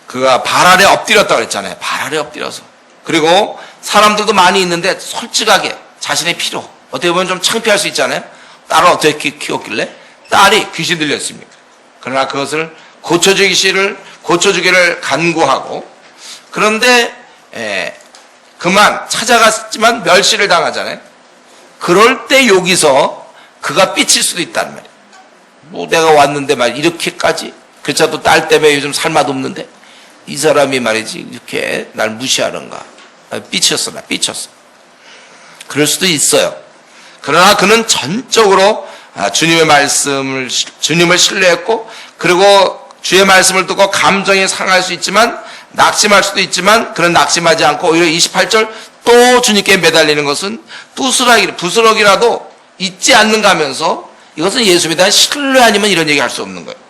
그가 발 아래 엎드렸다고 그랬잖아요. 발 아래 엎드려서. 그리고 사람들도 많이 있는데 솔직하게 자신의 필요 어떻게 보면 좀 창피할 수 있잖아요. 딸을 어떻게 키웠길래 딸이 귀신 들렸습니까? 그러나 그것을 고쳐주기를 간구하고 그런데 그만 찾아갔지만 멸시를 당하잖아요. 그럴 때 여기서 그가 삐칠 수도 있다는 말이에요. 뭐 내가 왔는데 말 이렇게까지 그렇죠. 딸 때문에 요즘 살맛 없는데 이 사람이 말이지 이렇게 날 무시하는가. 삐쳤어. 그럴 수도 있어요. 그러나 그는 전적으로 주님을 신뢰했고 그리고 주의 말씀을 듣고 감정이 상할 수 있지만 낙심할 수도 있지만 그런 낙심하지 않고 오히려 28절 또 주님께 매달리는 것은 부스러기라도 잊지 않는가 하면서 이것은 예수님에 대한 신뢰 아니면 이런 얘기 할 수 없는 거예요.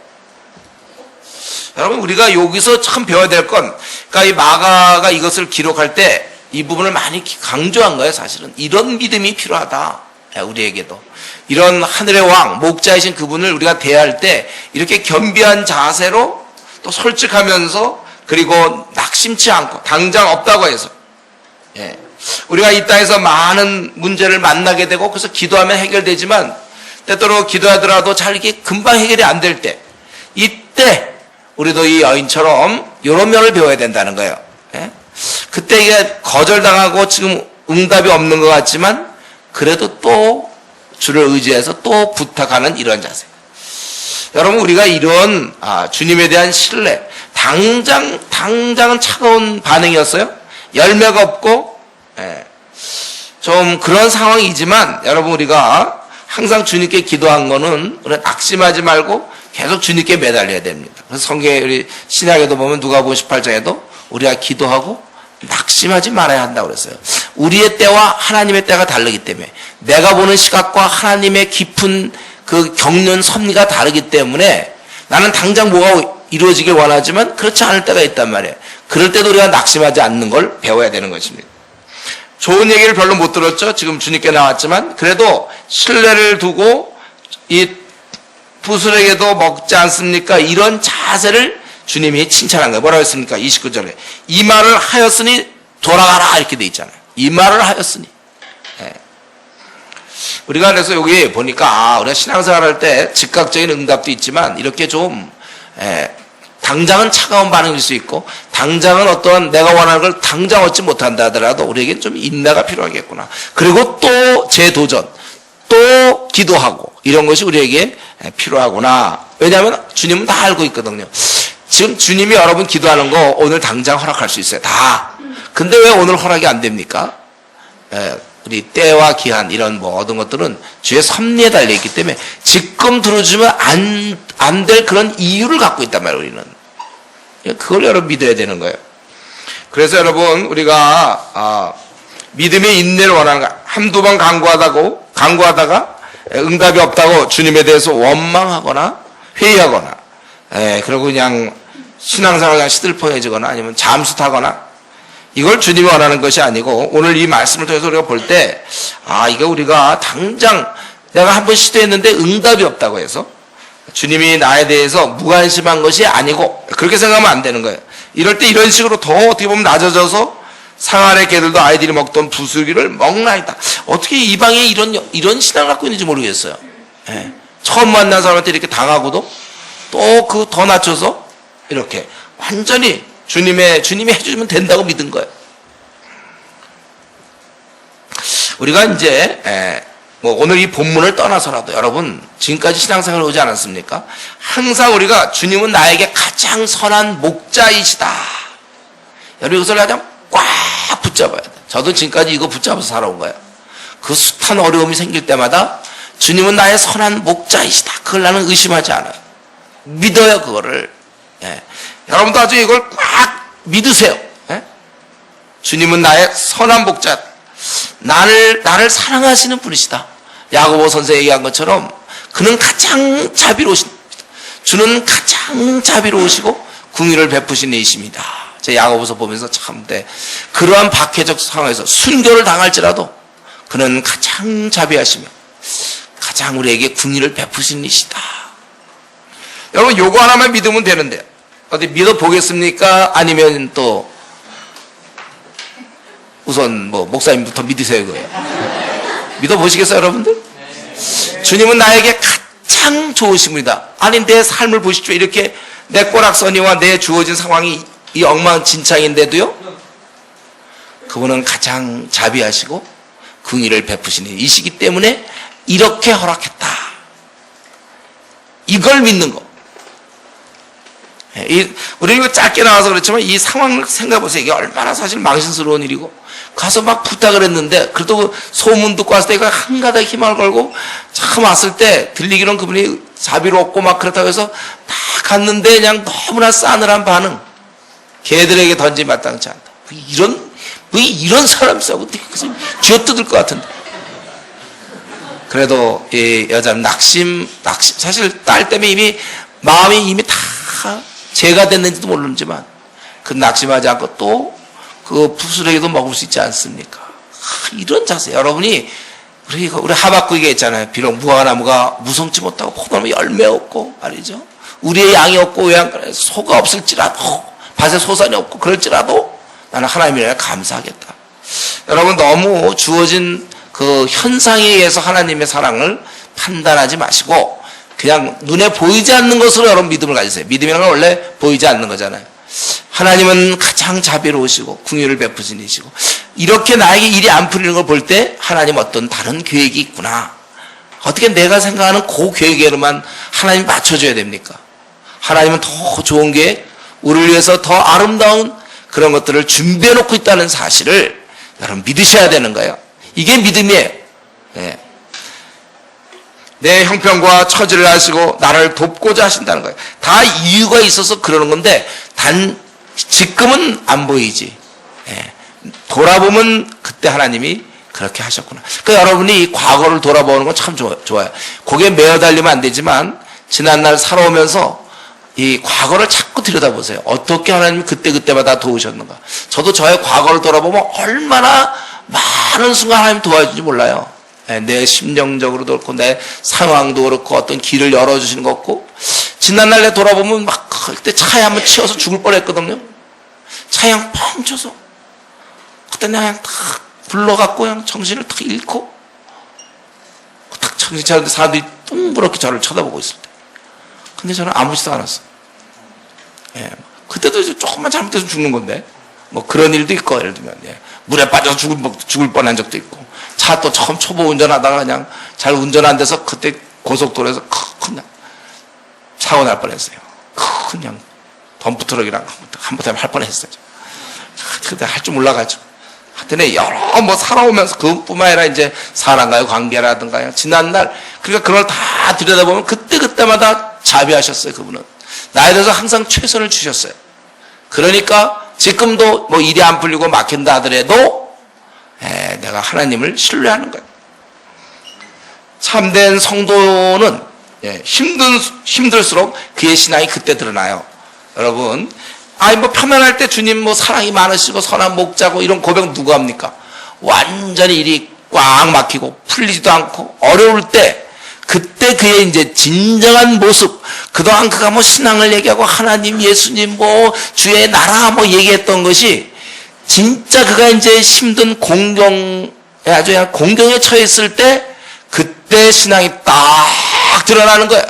여러분 우리가 여기서 참 배워야 될 건 그러니까 이 마가가 이것을 기록할 때 이 부분을 많이 강조한 거예요. 사실은 이런 믿음이 필요하다. 우리에게도 이런 하늘의 왕 목자이신 그분을 우리가 대할 때 이렇게 겸비한 자세로 또 솔직하면서 그리고 낙심치 않고 당장 없다고 해서 우리가 이 땅에서 많은 문제를 만나게 되고 그래서 기도하면 해결되지만 때때로 기도하더라도 잘 이게 금방 해결이 안 될 때 이때 우리도 이 여인처럼 이런 면을 배워야 된다는 거예요. 예? 그때 이게 거절당하고 지금 응답이 없는 것 같지만 그래도 또 주를 의지해서 또 부탁하는 이런 자세. 여러분 우리가 이런 주님에 대한 신뢰, 당장은 차가운 반응이었어요. 열매가 없고 좀 그런 상황이지만 여러분 우리가 항상 주님께 기도한 거는 우리가 낙심하지 말고 계속 주님께 매달려야 됩니다. 그래서 성경에 우리 신약에도 보면 누가복음 18장에도 우리가 기도하고 낙심하지 말아야 한다고 그랬어요. 우리의 때와 하나님의 때가 다르기 때문에 내가 보는 시각과 하나님의 깊은 그 겪는 섭리가 다르기 때문에 나는 당장 뭐가 이루어지길 원하지만 그렇지 않을 때가 있단 말이에요. 그럴 때도 우리가 낙심하지 않는 걸 배워야 되는 것입니다. 좋은 얘기를 별로 못 들었죠. 지금 주님께 나왔지만 그래도 신뢰를 두고 이 부스러기도 먹지 않습니까? 이런 자세를 주님이 칭찬한 거예요. 뭐라고 했습니까? 29절에 이 말을 하였으니 돌아가라 이렇게 돼 있잖아요. 이 말을 하였으니. 우리가 그래서 여기 보니까 우리가 신앙생활 할 때 즉각적인 응답도 있지만 이렇게 좀 당장은 차가운 반응일 수 있고 당장은 어떠한 내가 원하는 걸 당장 얻지 못한다 하더라도 우리에게 좀 인내가 필요하겠구나. 그리고 또 재도전, 또 기도하고 이런 것이 우리에게 필요하구나. 왜냐하면 주님은 다 알고 있거든요. 지금 주님이 여러분 기도하는 거 오늘 당장 허락할 수 있어요. 다. 근데 왜 오늘 허락이 안 됩니까? 우리 때와 기한 이런 모든 것들은 주의 섭리에 달려있기 때문에 지금 들어주면 안 될 그런 이유를 갖고 있단 말이에요. 우리는. 그걸 여러분 믿어야 되는 거예요. 그래서 여러분 우리가 믿음의 인내를 원하는 거야. 한두 번 간구하다가 응답이 없다고 주님에 대해서 원망하거나 회의하거나 그리고 그냥 신앙생활 그냥 시들퍼해지거나 아니면 잠수 타거나 이걸 주님이 원하는 것이 아니고 오늘 이 말씀을 통해서 우리가 볼 때 이게 우리가 당장 내가 한번 시도했는데 응답이 없다고 해서 주님이 나에 대해서 무관심한 것이 아니고 그렇게 생각하면 안 되는 거예요. 이럴 때 이런 식으로 더 어떻게 보면 낮아져서 상아의 개들도 아이들이 먹던 부스러기를 먹나이다. 어떻게 이 방에 이런 신앙을 갖고 있는지 모르겠어요. 처음 만난 사람한테 이렇게 당하고도 또 그 더 낮춰서 이렇게 완전히 주님이 해주면 된다고 믿은 거예요. 우리가 이제 오늘 이 본문을 떠나서라도 여러분 지금까지 신앙생활을 오지 않았습니까? 항상 우리가 주님은 나에게 가장 선한 목자이시다. 여러분 이것을 가장 꽉 붙잡아야 돼. 저도 지금까지 이거 붙잡아서 살아온 거예요. 그 숱한 어려움이 생길 때마다 주님은 나의 선한 목자이시다. 그걸 나는 의심하지 않아요. 믿어요 그거를. 여러분도 아주 이걸 꽉 믿으세요. 주님은 나의 선한 목자. 나를 사랑하시는 분이시다. 야고보 선생이 얘기한 것처럼 그는 가장 자비로우신 주는 가장 자비로우시고 긍휼을 베푸신 이이십니다. 제가 야고보서 보면서 참 그러한 박해적 상황에서 순교를 당할지라도 그는 가장 자비하시며 가장 우리에게 긍휼을 베푸신 이시다. 여러분 요거 하나만 믿으면 되는데 어디 믿어보겠습니까? 아니면 또 우선 목사님부터 믿으세요 그거예요. 믿어보시겠어요 여러분들? 주님은 나에게 가장 좋으신 분이다. 아니 내 삶을 보십시오. 이렇게 내 꼬락서니와 내 주어진 상황이 이 엉망진창인데도요 그분은 가장 자비하시고 긍휼을 베푸시는 이시기 때문에 이렇게 허락했다. 이걸 믿는 거. 우리 이거 짧게 나와서 그렇지만 이 상황을 생각해보세요. 이게 얼마나 사실 망신스러운 일이고 가서 막 부탁을 했는데 그래도 소문 듣고 왔을 때 이거 한가닥 희망을 걸고 참 왔을 때 들리기로는 그분이 자비롭고 막 그렇다고 해서 다 갔는데 그냥 너무나 싸늘한 반응. 개들에게 던지 마땅치 않다. 이런 사람 있어. 쥐어뜯을 것 같은데. 그래도 이 여자는 낙심 사실 딸 때문에 마음이 이미 다 죄가 됐는지도 모르지만 그 낙심하지 않고 또 그 부스러기도 먹을 수 있지 않습니까? 이런 자세. 여러분이 우리 하박국 얘기했잖아요. 비록 무화과나무가 무성치 못하고 포도나무 열매 없고 말이죠. 우리의 양이 없고 외양간에 소가 없을지라도 밭에 소산이 없고 그럴지라도 나는 하나님이라 감사하겠다. 여러분 너무 주어진 그 현상에 의해서 하나님의 사랑을 판단하지 마시고 그냥 눈에 보이지 않는 것으로 여러분 믿음을 가지세요. 믿음이라는 건 원래 보이지 않는 거잖아요. 하나님은 가장 자비로우시고 긍휼을 베푸신 이시고 이렇게 나에게 일이 안 풀리는 걸 볼 때 하나님 어떤 다른 계획이 있구나. 어떻게 내가 생각하는 그 계획에만 하나님 맞춰줘야 됩니까? 하나님은 더 좋은 계획, 우리를 위해서 더 아름다운 그런 것들을 준비해 놓고 있다는 사실을 여러분 믿으셔야 되는 거예요. 이게 믿음이에요. 네. 내 형편과 처지를 아시고 나를 돕고자 하신다는 거예요. 다 이유가 있어서 그러는 건데 단 지금은 안 보이지. 예. 돌아보면 그때 하나님이 그렇게 하셨구나. 그러니까 여러분이 이 과거를 돌아보는 건 참 좋아요. 거기에 매어달리면 안 되지만 지난날 살아오면서 이 과거를 자꾸 들여다보세요. 어떻게 하나님이 그때마다 도우셨는가. 저도 저의 과거를 돌아보면 얼마나 많은 순간 하나님 도와주는지 몰라요. 내 심령적으로도 그렇고 내 상황도 그렇고 어떤 길을 열어주시는 것 같고 지난날 내 돌아보면 막 그때 차에 한번 치여서 죽을 뻔했거든요. 차에 그냥 펑 쳐서 그때 내가 그냥 탁 불러갖고 그냥 정신을 탁 잃고 탁 정신 차리는데 사람들이 둥그렇게 저를 쳐다보고 있을 때 근데 저는 아무렇지도 않았어. 예, 그때도 조금만 잘못해서 죽는 건데 뭐 그런 일도 있고 예를 들면 물에 빠져서 죽을 뻔한 적도 있고 차 또 처음 초보 운전하다가 그냥 잘 운전 안 돼서 그때 고속도로에서 그냥 사고 날 뻔했어요. 그냥 덤프트럭이랑 한번 할 뻔했어요. 그때 할 줄 몰라가지고 하여튼 여러 뭐 살아오면서 그뿐만 아니라 이제 사람과의 관계라든가 지난날 그러니까 그걸 다 들여다보면 그때마다 자비하셨어요. 그분은 나에 대해서 항상 최선을 주셨어요. 그러니까 지금도 뭐 일이 안 풀리고 막힌다 하더라도 내가 하나님을 신뢰하는 거예요. 참된 성도는 힘들수록 그의 신앙이 그때 드러나요. 여러분, 뭐 편안할 때 주님 뭐 사랑이 많으시고 선한 목자고 이런 고백 누가 합니까? 완전히 일이 꽉 막히고 풀리지도 않고 어려울 때 그때 그의 이제 진정한 모습, 그동안 그가 뭐 신앙을 얘기하고 하나님, 예수님, 뭐 주의 나라 뭐 얘기했던 것이 진짜 그가 이제 힘든 공경에 아주 그냥 공경에 처했을 때 그때 신앙이 딱 드러나는 거예요.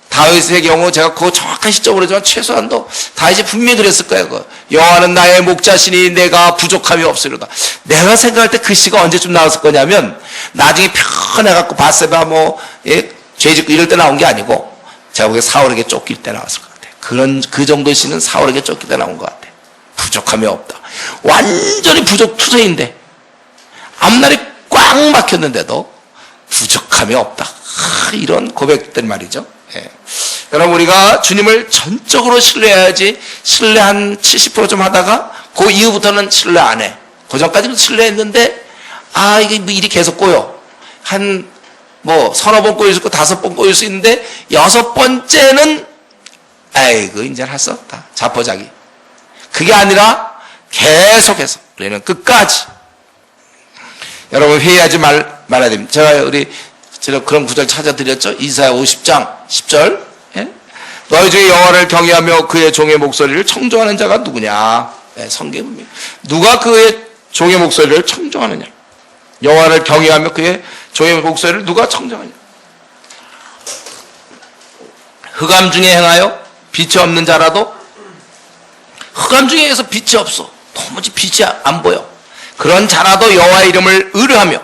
다윗의 경우 제가 그 정확한 시점으로 하지만 최소한도 다윗이 분명히 그랬을 거예요. 여호와는 나의 목자시니 내가 부족함이 없으리로다. 내가 생각할 때 그 시가 언제쯤 나왔을 거냐면 나중에 편해갖고 바세바 죄 짓고 이럴 때 나온 게 아니고 제가 보기에 사울에게 쫓길 때 나왔을 것 같아요. 그 정도의 시는 사울에게 쫓길 때 나온 것 같아요. 부족함이 없다. 완전히 부족투성인데 앞날이 꽉 막혔는데도 부족함이 없다. 이런 고백들 말이죠. 여러분 우리가 주님을 전적으로 신뢰해야지 신뢰 한 70% 좀 하다가 그 이후부터는 신뢰 안 해. 그 전까지는 신뢰했는데 이게 뭐 일이 계속 꼬여. 한 뭐 서너 번 꼬일 수 있고 5번 꼬일 수 있는데 6번째는 아이고 이제 할 수 없다. 자포자기. 그게 아니라 계속해서 우리는 끝까지 여러분 회의하지 말아야 됩니다. 제가 그런 구절 찾아드렸죠. 이사야 50장 10절 너희 중에 여호와를 경외하며 그의 종의 목소리를 청종하는 자가 누구냐. 성경입니다. 누가 그의 종의 목소리를 청종하느냐. 여호와를 경외하며 그의 종의 목소리를 누가 청종하냐. 흑암 중에 행하여 빛이 없는 자라도 흑암 중에서 빛이 없어. 도무지 빛이 안 보여. 그런 자라도 여호와의 이름을 의뢰하며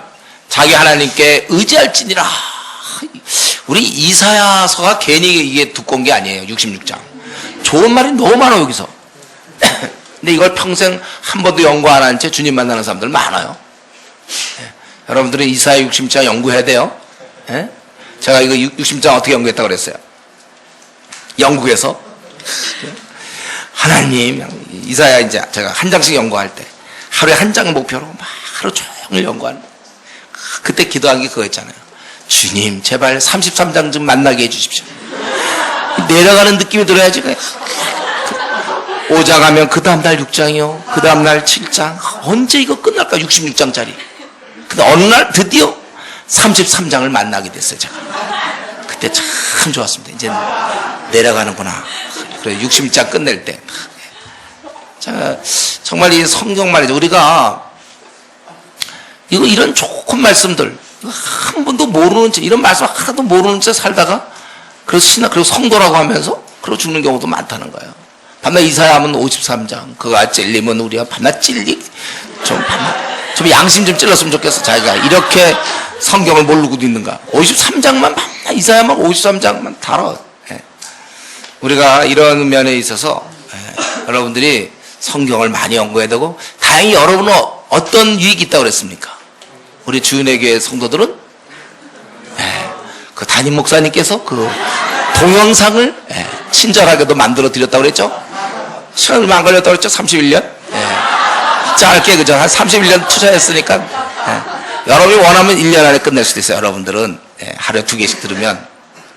자기 하나님께 의지할지니라. 우리 이사야서가 괜히 이게 두꺼운 게 아니에요. 66장. 좋은 말이 너무 많아 여기서. 근데 이걸 평생 한 번도 연구 안 한 채 주님 만나는 사람들 많아요. 여러분들은 이사야 60장 연구해야 돼요. 제가 이거 60장 어떻게 연구했다고 그랬어요? 영국에서. 하나님, 이사야 이제 제가 한 장씩 연구할 때 하루에 한 장을 목표로 막 하루 종일 연구하는 거예요. 그때 기도한 게 그거였잖아요. 주님 제발 33장 좀 만나게 해주십시오. 내려가는 느낌이 들어야지. 5장 하면 그 다음날 6장이요. 그 다음날 7장. 언제 이거 끝날까? 66장짜리. 근데 어느 날 드디어 33장을 만나게 됐어요. 제가. 그때 참 좋았습니다. 이제 내려가는구나. 그래 60장 끝낼 때. 자, 정말 이 성경 말이죠. 우리가 이런 좋은 말씀들 한 번도 모르는 채 이런 말씀 하나도 모르는 채 살다가 그리고 성도라고 하면서 그러고 죽는 경우도 많다는 거예요. 밤낮 이사야하면 53장. 그거 찔리면 우리가 밤낮 좀 양심 좀 찔렀으면 좋겠어. 자기가 이렇게 성경을 모르고 있는가. 53장만 밤낮 이사야만 53장만 다뤄. 예. 우리가 이런 면에 있어서 여러분들이 성경을 많이 연구해야 되고, 다행히 여러분은 어떤 유익이 있다고 그랬습니까? 우리 주은혜 교회 성도들은 그 담임 목사님께서 그 동영상을 친절하게도 만들어 드렸다고 그랬죠? 시간 얼마 안 걸렸다고 그랬죠? 31년? 짧게, 그죠? 한 31년 투자했으니까 여러분이 원하면 1년 안에 끝낼 수도 있어요. 여러분들은 하루에 2개씩 들으면,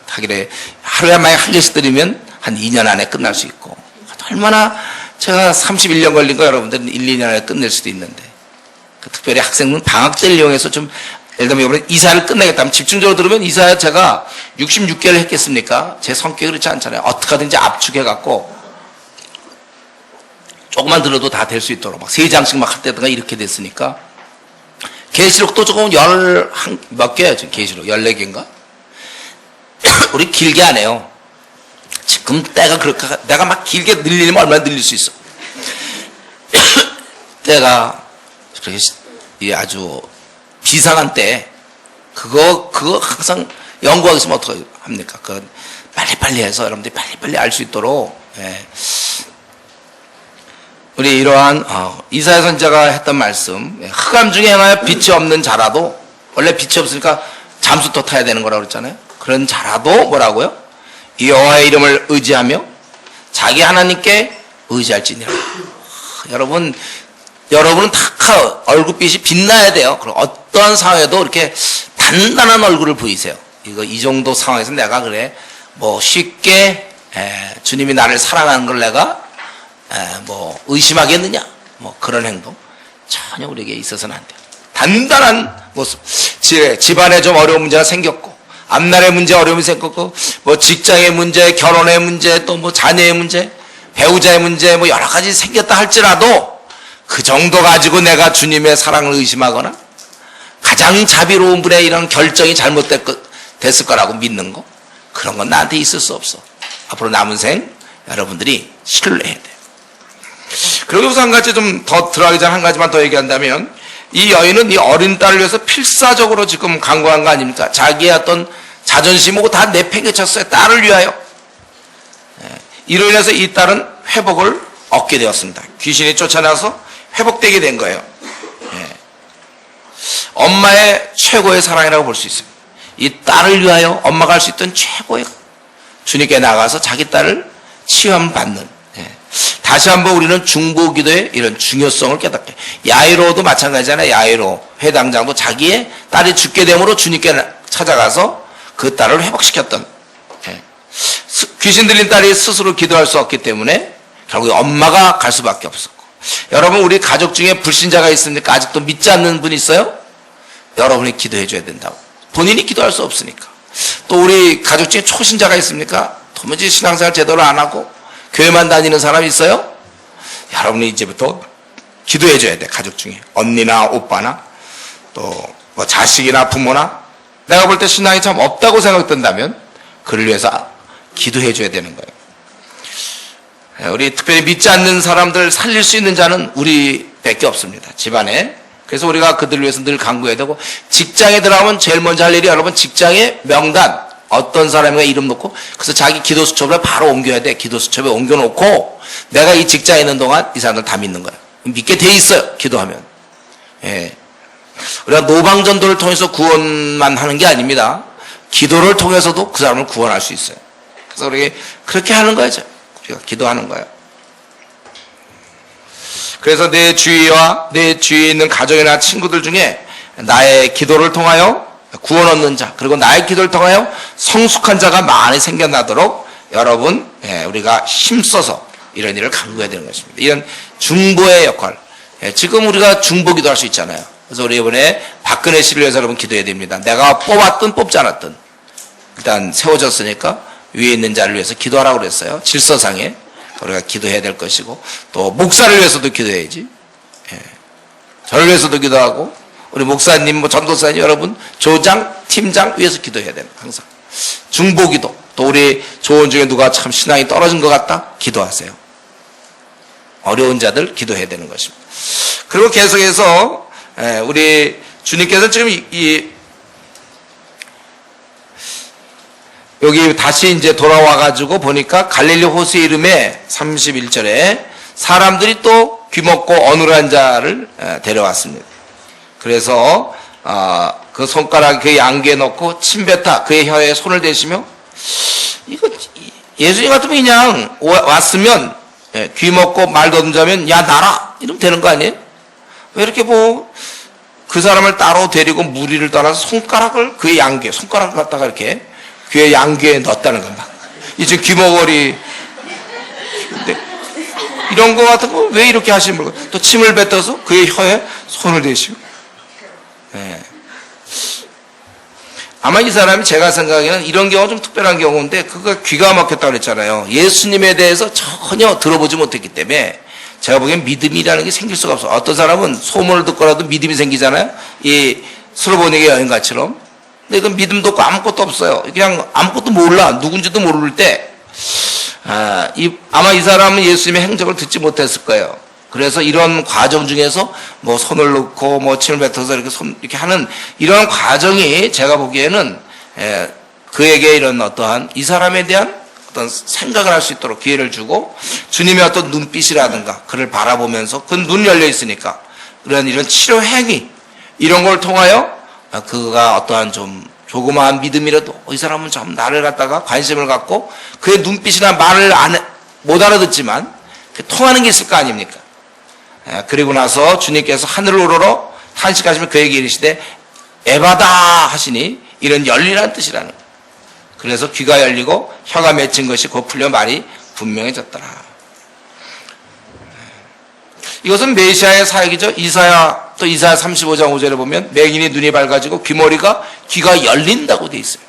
하루에 만약 1개씩 들으면 한 2년 안에 끝날 수 있고, 얼마나 제가 31년 걸린 거 여러분들은 1, 2년 안에 끝낼 수도 있는데, 특별히 학생은 방학 때를 이용해서 좀, 예를 들면 이번에 이사를 끝내겠다 하면 집중적으로 들으면, 이사야 제가 66개를 했겠습니까? 제 성격이 그렇지 않잖아요. 어떻게 하든지 압축해갖고 조금만 들어도 다 될 수 있도록 막 3장씩 막 할 때든가 이렇게 됐으니까. 계시록도 조금 몇 개야 지금 계시록 14개인가? 우리 길게 안 해요. 지금 때가 그렇게, 내가 막 길게 늘리면 얼마나 늘릴 수 있어. 때가 그렇게 아주 비상한 때, 그거 항상 연구하고 있으면 어떻게 합니까? 그건 빨리빨리 해서 여러분들이 빨리빨리 알 수 있도록. 우리 이러한 이사야 선지자가 했던 말씀, 흑암 중에 행하여 빛이 없는 자라도, 원래 빛이 없으니까 잠수터 타야 되는 거라고 그랬잖아요. 그런 자라도 뭐라고요? 여호와의 이름을 의지하며 자기 하나님께 의지할지니라. 여러분은 다 얼굴빛이 빛나야 돼요. 그럼 어떠한 상황에도 이렇게 단단한 얼굴을 보이세요. 이 정도 상황에서 내가 그래 뭐 쉽게 주님이 나를 사랑하는 걸 내가 뭐 의심하겠느냐, 뭐 그런 행동 전혀 우리에게 있어서는 안 돼요. 단단한 모습. 집안에 좀 어려운 문제가 생겼고, 앞날의 문제 어려움이 생겼고, 뭐 직장의 문제, 결혼의 문제, 또 뭐 자녀의 문제, 배우자의 문제, 뭐 여러 가지 생겼다 할지라도 그 정도 가지고 내가 주님의 사랑을 의심하거나 가장 자비로운 분의 이런 결정이 잘못됐을 거라고 믿는 거, 그런 건 나한테 있을 수 없어. 앞으로 남은 생 여러분들이 신뢰해야 돼요. 그리고 여기서 한 가지 좀 더 들어가기 전에 한 가지만 더 얘기한다면, 이 여인은 이 어린 딸을 위해서 필사적으로 지금 간구한 거 아닙니까? 자기의 어떤 자존심하고 다 내팽개쳤어요. 딸을 위하여. 이로 인해서 이 딸은 회복을 얻게 되었습니다. 귀신이 쫓아나서 회복되게 된 거예요. 엄마의 최고의 사랑이라고 볼 수 있어요. 이 딸을 위하여 엄마가 할 수 있던 최고의, 주님께 나가서 자기 딸을 치유받는. 다시 한번 우리는 중보기도의 이런 중요성을 깨닫게. 야이로도 마찬가지잖아요. 야이로 회당장도 자기의 딸이 죽게 됨으로 주님께 찾아가서 그 딸을 회복시켰던. 귀신 들린 딸이 스스로 기도할 수 없기 때문에 결국 엄마가 갈 수밖에 없었고. 여러분, 우리 가족 중에 불신자가 있습니까? 아직도 믿지 않는 분 있어요? 여러분이 기도해 줘야 된다고. 본인이 기도할 수 없으니까. 또 우리 가족 중에 초신자가 있습니까? 도무지 신앙생활 제대로 안 하고 교회만 다니는 사람이 있어요? 여러분이 이제부터 기도해 줘야 돼. 가족 중에 언니나 오빠나 또 뭐 자식이나 부모나, 내가 볼 때 신앙이 참 없다고 생각된다면 그를 위해서 기도해 줘야 되는 거예요. 우리 특별히 믿지 않는 사람들 살릴 수 있는 자는 우리밖에 없습니다. 집안에. 그래서 우리가 그들을 위해서 늘 간구해야 되고, 직장에 들어가면 제일 먼저 할 일이, 여러분, 직장의 명단, 어떤 사람이 이름 놓고, 그래서 자기 기도 수첩을 바로 옮겨야 돼. 기도 수첩에 옮겨놓고, 내가 이 직장에 있는 동안 이 사람들 다 믿는 거야. 믿게 돼 있어요. 기도하면. 우리가 노방전도를 통해서 구원만 하는 게 아닙니다. 기도를 통해서도 그 사람을 구원할 수 있어요. 그래서 우리 그렇게 하는 거죠. 우리가 기도하는 거예요. 그래서 내 주위와 내 주위에 있는 가족이나 친구들 중에 나의 기도를 통하여 구원 얻는 자, 그리고 나의 기도를 통하여 성숙한 자가 많이 생겨나도록 여러분, 우리가 힘써서 이런 일을 간구해야 되는 것입니다. 이런 중보의 역할. 지금 우리가 중보기도 할 수 있잖아요. 그래서 우리 이번에 박근혜 씨를 위해서 여러분 기도해야 됩니다. 내가 뽑았든 뽑지 않았든 일단 세워졌으니까 위에 있는 자를 위해서 기도하라고 그랬어요. 질서상에 우리가 기도해야 될 것이고, 또 목사를 위해서도 기도해야지. 저를 위해서도 기도하고, 우리 목사님, 뭐 전도사님 여러분, 조장, 팀장 위해서 기도해야 됩니다. 항상 중보기도. 또 우리 조원 중에 누가 참 신앙이 떨어진 것 같다? 기도하세요. 어려운 자들 기도해야 되는 것입니다. 그리고 계속해서 우리 주님께서 지금 여기 다시 이제 돌아와 가지고 보니까 갈릴리 호수의 이름에 31절에 사람들이 또 귀먹고 어눌한 자를 데려왔습니다. 그래서 그 손가락 그 양귀에 넣고 침뱉어 그의 혀에 손을 대시며, 이거 예수님 같으면 그냥 왔으면 귀먹고 말 더듬 자면 야 나라 이러면 되는 거 아니에요? 왜 이렇게 뭐 그 사람을 따로 데리고 무리를 따라서 손가락을 그의 양귀에 손가락을 갖다가 이렇게 귀에 양귀에 넣었다는 겁니다. 이제 귀머거리 이런 거 같은 거 왜 이렇게 하시는 걸까요? 또 침을 뱉어서 그의 혀에 손을 대시고. 아마 이 사람이 제가 생각에는 이런 경우가 좀 특별한 경우인데 그가 귀가 막혔다고 그랬잖아요. 예수님에 대해서 전혀 들어보지 못했기 때문에 제가 보기엔 믿음이라는 게 생길 수가 없어요. 어떤 사람은 소문을 듣고라도 믿음이 생기잖아요. 이 스로보닉의 여인같이럼. 근데 그 믿음도 없고 아무것도 없어요. 그냥 아무것도 몰라. 누군지도 모를 때 아마 이 사람은 예수님의 행적을 듣지 못했을 거예요. 그래서 이런 과정 중에서 뭐 손을 넣고 뭐 침을 뱉어서 이렇게 하는 이런 과정이 제가 보기에는 그에게 이런 어떠한 이 사람에 대한 어떤 생각을 할 수 있도록 기회를 주고 주님의 어떤 눈빛이라든가 그를 바라보면서 그 눈 열려 있으니까 이런 치료 행위 이런 걸 통하여 그가 어떠한 좀 조그마한 믿음이라도 이 사람은 좀 나를 갖다가 관심을 갖고 그의 눈빛이나 말을 못 알아듣지만 통하는 게 있을 거 아닙니까? 그리고 나서 주님께서 하늘을 우러러 탄식하시면 그에게 이르시되 에바다 하시니 이런 열리라는 뜻이라는 거예요. 그래서 귀가 열리고 혀가 맺힌 것이 곧 풀려 말이 분명해졌더라. 이것은 메시아의 사역이죠. 이사야 35장 5절에 보면 맹인이 눈이 밝아지고 귀가 열린다고 되어 있어요.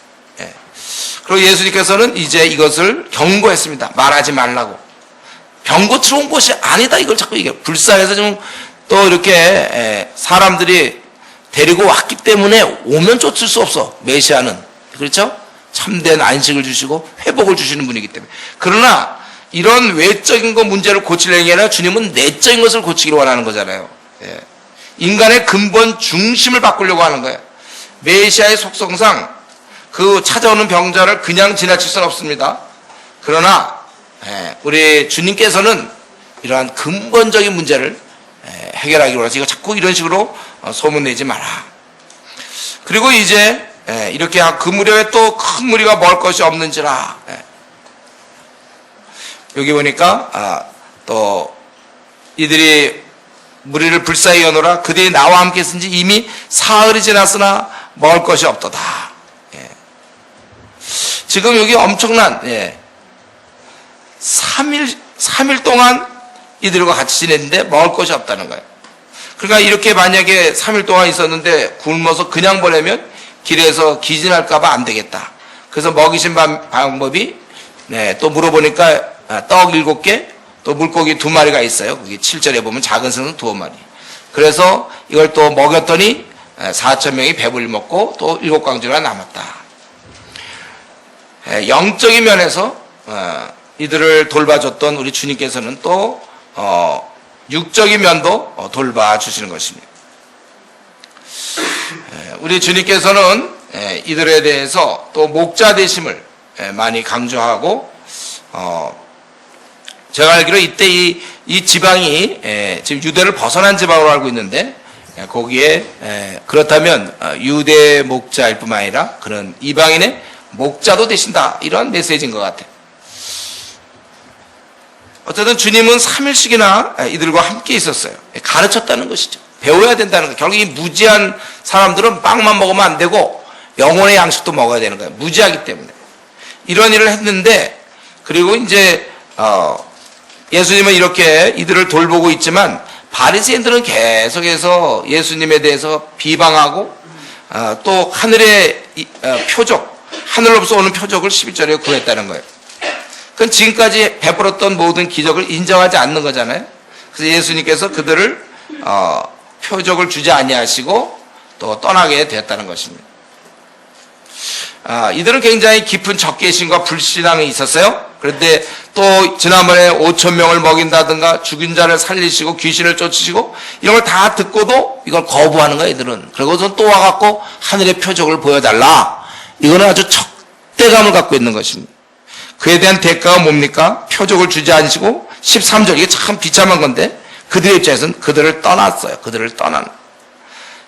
그리고 예수님께서는 이제 이것을 경고했습니다. 말하지 말라고. 병고스러운 곳이 아니다 이걸 자꾸 얘기해요. 불쌍해서 좀 또 이렇게 사람들이 데리고 왔기 때문에 오면 쫓을 수 없어. 메시아는. 그렇죠? 참된 안식을 주시고 회복을 주시는 분이기 때문에. 그러나 이런 외적인 거 문제를 고치려는 게 아니라 주님은 내적인 것을 고치기를 원하는 거잖아요. 인간의 근본 중심을 바꾸려고 하는 거예요. 메시아의 속성상 그 찾아오는 병자를 그냥 지나칠 수는 없습니다. 그러나 우리 주님께서는 이러한 근본적인 문제를 해결하기로 원해서 이거 자꾸 이런 식으로 소문내지 마라. 그리고 이제 이렇게 그 무렵에 또 큰 무리가 먹을 것이 없는지라. 여기 보니까 또 이들이 무리를 불사히 여노라 그들이 나와 함께 쓴지 이미 사흘이 지났으나 먹을 것이 없도다. 지금 여기 엄청난 3일 동안 이들과 같이 지냈는데 먹을 것이 없다는 거예요. 그러니까 이렇게 만약에 3일 동안 있었는데 굶어서 그냥 보내면 길에서 기진할까봐 안 되겠다. 그래서 먹이신 방법이 또 물어보니까 떡 7개 또 물고기 2마리가 있어요. 거기 7절에 보면 작은 생선 2마리. 그래서 이걸 또 먹였더니 4,000명이 배불리 먹고 또 7광주가 남았다. 영적인 면에서 이들을 돌봐줬던 우리 주님께서는 또 육적인 면도 돌봐주시는 것입니다. 우리 주님께서는 이들에 대해서 또 목자 되심을 많이 강조하고 제가 알기로 이때 이 지방이 지금 유대를 벗어난 지방으로 알고 있는데 거기에 그렇다면 유대 목자일 뿐만 아니라 그런 이방인의 목자도 되신다 이런 메시지인 것 같아요. 어쨌든 주님은 3일씩이나 이들과 함께 있었어요. 가르쳤다는 것이죠. 배워야 된다는 거예요. 결국 이 무지한 사람들은 빵만 먹으면 안 되고 영혼의 양식도 먹어야 되는 거예요. 무지하기 때문에. 이런 일을 했는데 그리고 이제 예수님은 이렇게 이들을 돌보고 있지만 바리새인들은 계속해서 예수님에 대해서 비방하고 또 하늘의 표적, 하늘로부터 오는 표적을 11절에 구했다는 거예요. 그건 지금까지 베풀었던 모든 기적을 인정하지 않는 거잖아요. 그래서 예수님께서 그들을 표적을 주지 아니하시고 또 떠나게 되었다는 것입니다. 이들은 굉장히 깊은 적개심과 불신앙이 있었어요. 그런데 또 지난번에 5,000명을 먹인다든가 죽인 자를 살리시고 귀신을 쫓으시고 이런 걸 다 듣고도 이걸 거부하는 거야 이들은. 그리고서 또 와갖고 하늘의 표적을 보여달라. 이거는 아주 적대감을 갖고 있는 것입니다. 그에 대한 대가가 뭡니까? 표적을 주지 않으시고 13절, 이게 참 비참한 건데 그들의 입장에서는 그들을 떠났어요. 그들을 떠나는.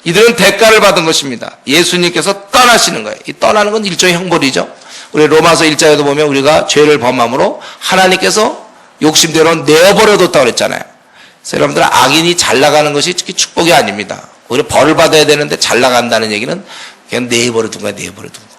이들은 대가를 받은 것입니다. 예수님께서 떠나시는 거예요. 이 떠나는 건 일종의 형벌이죠. 우리 로마서 1장에도 보면 우리가 죄를 범함으로 하나님께서 욕심대로 내어버려뒀다고 그랬잖아요. 그래서 여러분들 악인이 잘 나가는 것이 특히 축복이 아닙니다. 오히려 벌을 받아야 되는데 잘 나간다는 얘기는 그냥 내버려둔 거야. 내버려둔 거.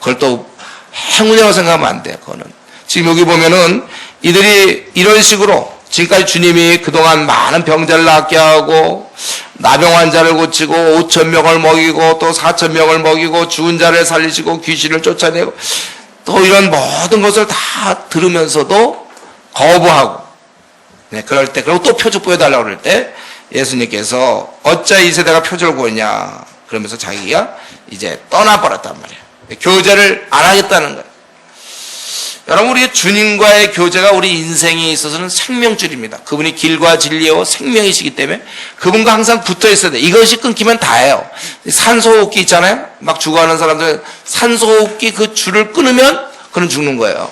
그걸 또 행운이라고 생각하면 안 돼요. 그거는. 지금 여기 보면은 이들이 이런 식으로 지금까지 주님이 그동안 많은 병자를 낫게 하고 나병 환자를 고치고 5,000명을 먹이고 또 4,000명을 먹이고 죽은 자를 살리시고 귀신을 쫓아내고 또 이런 모든 것을 다 들으면서도 거부하고 그럴 때 그리고 또 표적 보여달라고 그럴 때 예수님께서 어찌 이 세대가 표적을 보이냐 그러면서 자기가 이제 떠나버렸단 말이에요. 교제를 안 하겠다는 거예요. 여러분 우리 주님과의 교제가 우리 인생에 있어서는 생명줄입니다. 그분이 길과 진리요 생명이시기 때문에 그분과 항상 붙어 있어야 돼. 이것이 끊기면 다예요. 산소호흡기 있잖아요. 막 죽어가는 사람들 산소호흡기 그 줄을 끊으면 그는 죽는 거예요.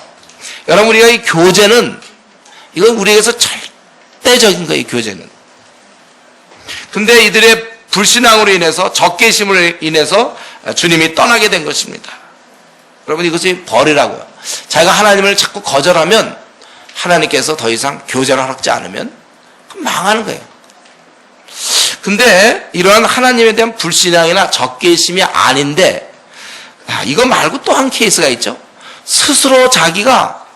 여러분 우리가 이 교제는 이건 우리에게서 절대적인 거예요. 이 교제는. 근데 이들의 불신앙으로 인해서 적개심으로 인해서 주님이 떠나게 된 것입니다. 여러분 이것이 벌이라고요. 자기가 하나님을 자꾸 거절하면 하나님께서 더 이상 교제를 허락지 않으면 망하는 거예요. 근데 이러한 하나님에 대한 불신앙이나 적개심이 아닌데 이거 말고 또 한 케이스가 있죠. 스스로 자기가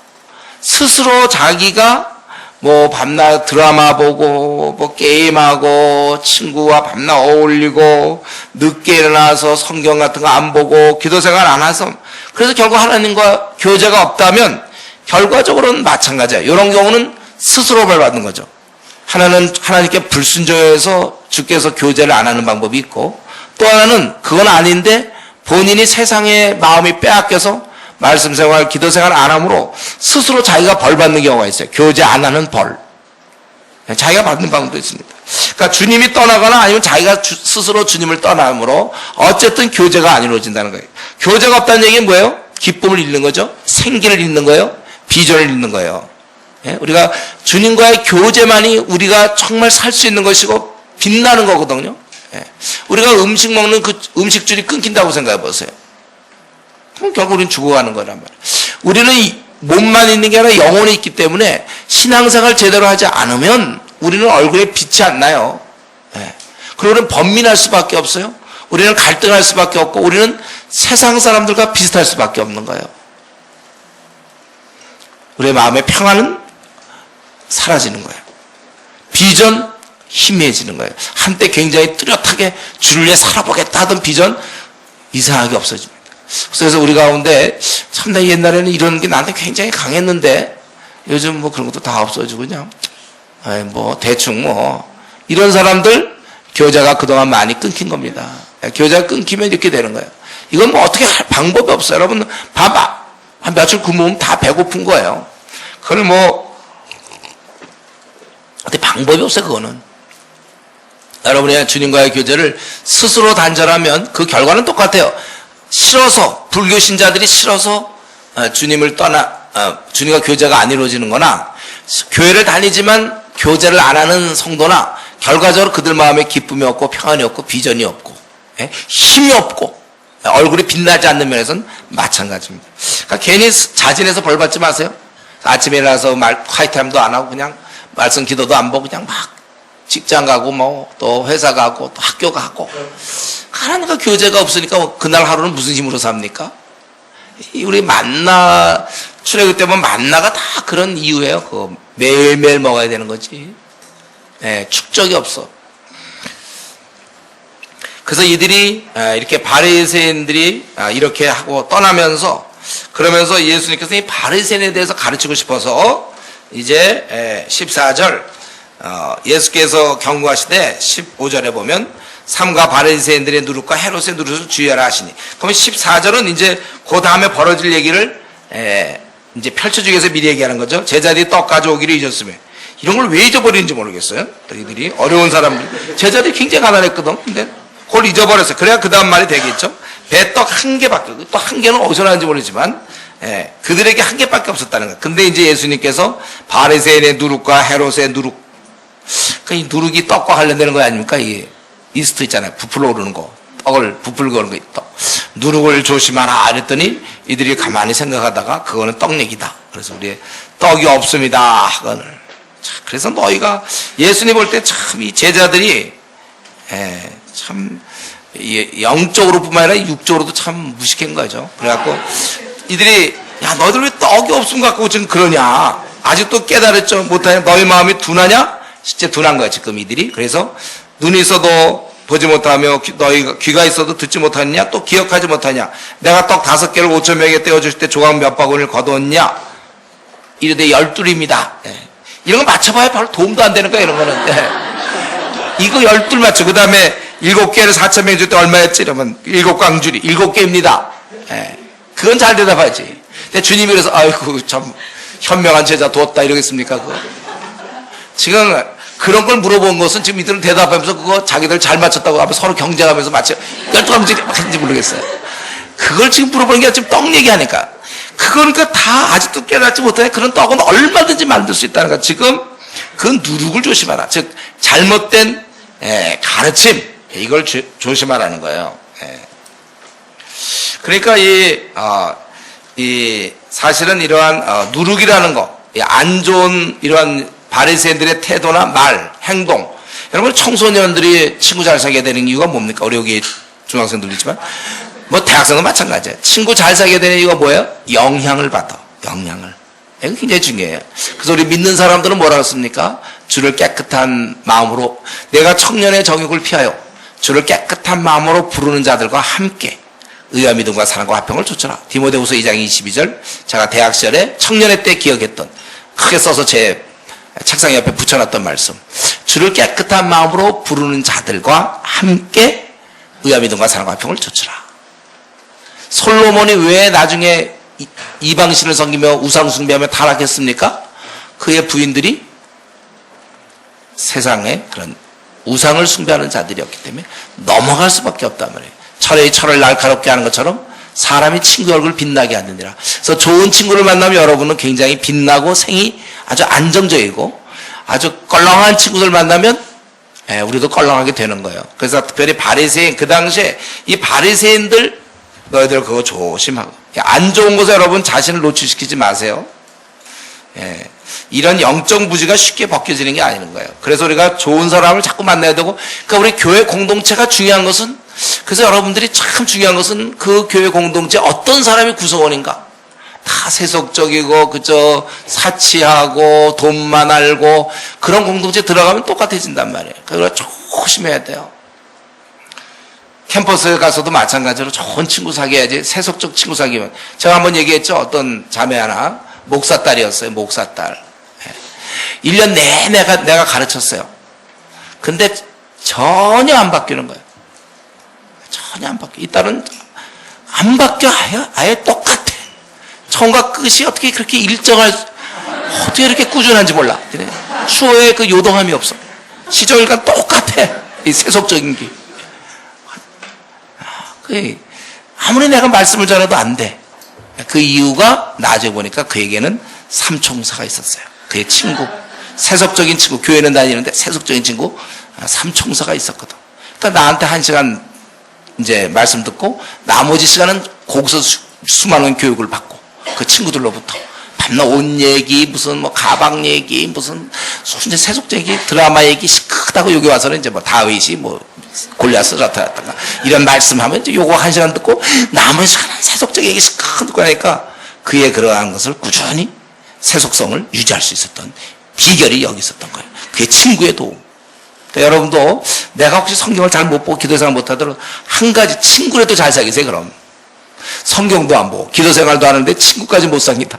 뭐 밤낮 드라마 보고 뭐 게임하고 친구와 밤낮 어울리고 늦게 일어나서 성경 같은 거 안 보고 기도 생활 안 해서 그래서 결국 하나님과 교제가 없다면 결과적으로는 마찬가지예요. 이런 경우는 스스로 벌받는 거죠. 하나는 하나님께 불순종해서 주께서 교제를 안 하는 방법이 있고 또 하나는 그건 아닌데 본인이 세상의 마음이 빼앗겨서 말씀 생활, 기도 생활 안 함으로 스스로 자기가 벌 받는 경우가 있어요. 교제 안 하는 벌. 자기가 받는 방법도 있습니다. 그러니까 주님이 떠나거나 아니면 자기가 스스로 주님을 떠남으로 어쨌든 교제가 안 이루어진다는 거예요. 교제가 없다는 얘기는 뭐예요? 기쁨을 잃는 거죠. 생기를 잃는 거예요. 비전을 잃는 거예요. 우리가 주님과의 교제만이 우리가 정말 살 수 있는 것이고 빛나는 거거든요. 우리가 음식 먹는 그 음식줄이 끊긴다고 생각해 보세요. 그럼 결국 우리는 죽어가는 거란 말이에요. 우리는 몸만 있는 게 아니라 영혼이 있기 때문에 신앙생활 제대로 하지 않으면 우리는 얼굴에 빛이 안 나요. 그리고 우리는 번민할 수밖에 없어요. 우리는 갈등할 수밖에 없고 우리는 세상 사람들과 비슷할 수밖에 없는 거예요. 우리의 마음의 평안은 사라지는 거예요. 비전 희미해지는 거예요. 한때 굉장히 뚜렷하게 주를 위해 살아보겠다 하던 비전 이상하게 없어집니다. 그래서 우리 가운데 참 나 옛날에는 이런 게 나한테 굉장히 강했는데 요즘 뭐 그런 것도 다 없어지고 그냥 뭐 대충 뭐 이런 사람들 교제가 그동안 많이 끊긴 겁니다. 교제가 끊기면 이렇게 되는 거예요. 이건 뭐 어떻게 할 방법이 없어요. 여러분 봐봐. 한 며칠 굶으면 다 배고픈 거예요. 그걸 뭐 어떻게 방법이 없어요. 그거는. 여러분이 주님과의 교제를 스스로 단절하면 그 결과는 똑같아요. 싫어서 불교 신자들이 싫어서 주님을 주님과 교제가 안 이루어지는 거나 교회를 다니지만 교제를 안 하는 성도나 결과적으로 그들 마음에 기쁨이 없고 평안이 없고 비전이 없고 힘이 없고 얼굴이 빛나지 않는 면에서는 마찬가지입니다. 그러니까 괜히 자진해서 벌 받지 마세요. 아침에 일어나서 콰이트함도 안 하고 그냥 말씀 기도도 안 보고 그냥 막 직장 가고 뭐 또 회사 가고 또 학교 가고 하나님과 교제가 없으니까 그날 하루는 무슨 힘으로 삽니까? 우리 만나 출애굽 때 보면 만나가 다 그런 이유예요. 그 매일매일 먹어야 되는 거지. 축적이 없어. 그래서 이들이 이렇게 바리새인들이 이렇게 하고 떠나면서 그러면서 예수님께서 이 바리새인에 대해서 가르치고 싶어서 이제 14절 예수께서 경고하시되 15절에 보면 삼가 바리새인들의 누룩과 헤롯의 누룩을 주의하라 하시니. 그러면 14절은 이제 그 다음에 벌어질 얘기를 이제 펼쳐주기 위해서 미리 얘기하는 거죠. 제자들이 떡 가져오기를 잊었으면. 이런 걸 왜 잊어버리는지 모르겠어요. 이들이 어려운 사람들. 제자들이 굉장히 가난했거든. 근데 그걸 잊어버렸어요. 그래야 그 다음 말이 되겠죠. 배떡 한 개밖에, 또 한 개는 어디서 나는지 모르지만, 그들에게 한 개밖에 없었다는 거예요. 근데 이제 예수님께서 바리새인의 누룩과 헤롯의 누룩, 이 누룩이 떡과 관련되는 거 아닙니까? 이게 이스트 있잖아요. 부풀어 오르는 거. 떡을 부풀고 오르는 거. 떡. 누룩을 조심하라. 그랬더니 이들이 가만히 생각하다가 그거는 떡 얘기다. 그래서 우리 떡이 없습니다. 그거는. 그래서 너희가 예수님 볼 때 참 이 제자들이 참 영적으로 뿐만 아니라 육적으로도 참 무식한 거죠. 그래갖고 이들이 야 너희들 왜 떡이 없음 갖고 지금 그러냐. 아직도 깨달았죠 못하냐. 너희 마음이 둔하냐. 실제 둔한 거야 지금 이들이. 그래서 눈이 있어도 보지 못하며 너희가 귀가 있어도 듣지 못하느냐. 또 기억하지 못하냐. 내가 떡 5개를 5,000명에게 떼어줄 때 조각 몇 바구니를 거두었냐. 이르되 12입니다. 이런 거 맞춰봐야 바로 도움도 안 되는 거야 이런 거는. 이거 12 맞춰. 그 다음에 7개를 4,000명 줄 때 얼마였지? 이러면 7광줄이 7개입니다. 그건 잘 대답하지. 근데 주님이 그래서 아이고 참 현명한 제자 두었다 이러겠습니까? 그거. 지금 그런 걸 물어본 것은 지금 이들은 대답하면서 그거 자기들 잘 맞췄다고 하면 서로 경쟁하면서 맞춰 12광줄이 맞는지 모르겠어요. 그걸 지금 물어보는 게 지금 떡 얘기하니까. 그거니까 다 아직도 깨닫지 못해. 그런 떡은 얼마든지 만들 수 있다는 거. 지금 그 누룩을 조심하라. 즉 잘못된 가르침 이걸 조심하라는 거예요. 그러니까 이 사실은 이러한 누룩이라는 거, 안 좋은 이러한 바리새인들의 태도나 말, 행동. 여러분 청소년들이 친구 잘 사귀어야 되는 이유가 뭡니까? 우리 여기 중학생들 있지만 뭐 대학생도 마찬가지예요. 친구 잘 사귀어야 되는 이유가 뭐예요? 영향을 받아. 영향을. 이거 굉장히 중요해요. 그래서 우리 믿는 사람들은 뭐라고 했습니까? 주를 깨끗한 마음으로 내가 청년의 정욕을 피하여 주를 깨끗한 마음으로 부르는 자들과 함께 의와 믿음과 사랑과 화평을 좇으라. 디모데후서 2장 22절. 제가 대학 시절에 청년회 때 기억했던 크게 써서 제 책상 옆에 붙여놨던 말씀. 주를 깨끗한 마음으로 부르는 자들과 함께 의와 믿음과 사랑과 화평을 좇으라. 솔로몬이 왜 나중에 이방신을 섬기며 우상 숭배하며 타락했습니까? 그의 부인들이 세상에 그런 우상을 숭배하는 자들이었기 때문에 넘어갈 수밖에 없단 말이에요. 철의 철을 날카롭게 하는 것처럼 사람이 친구 얼굴을 빛나게 하느니라. 그래서 좋은 친구를 만나면 여러분은 굉장히 빛나고 생이 아주 안정적이고 아주 껄렁한 친구들 만나면 우리도 껄렁하게 되는 거예요. 그래서 특별히 바리새인, 그 당시에 이 바리새인들 너희들 그거 조심하고 안 좋은 곳에 여러분 자신을 노출시키지 마세요. 이런 영적 무지가 쉽게 벗겨지는 게 아닌 거예요. 그래서 우리가 좋은 사람을 자꾸 만나야 되고, 그러니까 우리 교회 공동체가 중요한 것은, 그래서 여러분들이 참 중요한 것은 그 교회 공동체 어떤 사람이 구성원인가. 다 세속적이고 그저 사치하고 돈만 알고 그런 공동체 들어가면 똑같아진단 말이에요. 그러니까 조심해야 돼요. 캠퍼스에 가서도 마찬가지로 좋은 친구 사귀어야지. 세속적 친구 사귀면. 제가 한번 얘기했죠. 어떤 자매 하나 목사딸이었어요. 목사딸. 1년 내내 내가 가르쳤어요. 근데 전혀 안 바뀌는 거예요. 전혀 안 바뀌어. 이 딸은 안 바뀌어. 아예 똑같아. 처음과 끝이 어떻게 그렇게 어떻게 이렇게 꾸준한지 몰라. 수호에 그 요동함이 없어. 시절과 똑같아. 이 세속적인 게. 아무리 내가 말씀을 전해도 안 돼. 그 이유가 나중에 보니까 그에게는 삼총사가 있었어요. 그의 친구, 세속적인 친구, 교회는 다니는데 세속적인 친구, 삼총사가 있었거든. 그러니까 나한테 1시간 이제 말씀 듣고 나머지 시간은 거기서 수많은 교육을 받고 그 친구들로부터 밤낮 옷 얘기, 무슨 뭐 가방 얘기, 무슨 순전 세속적인 얘기, 드라마 얘기 시크하다고 여기 와서는 이제 뭐 다윗이 뭐 골리앗을 나타났다가 이런 말씀하면 이제 요거 1시간 듣고 남은 시간은 세속적 얘기 시크 듣고 하니까 그의 그러한 것을 꾸준히 세속성을 유지할 수 있었던 비결이 여기 있었던 거예요. 그의 친구의 도움. 그러니까 여러분도 내가 혹시 성경을 잘 못 보고 기도 생활 못 하더라도 한 가지 친구라도 잘 사귀세요. 그럼 성경도 안 보고 기도 생활도 하는데 친구까지 못 사귀다.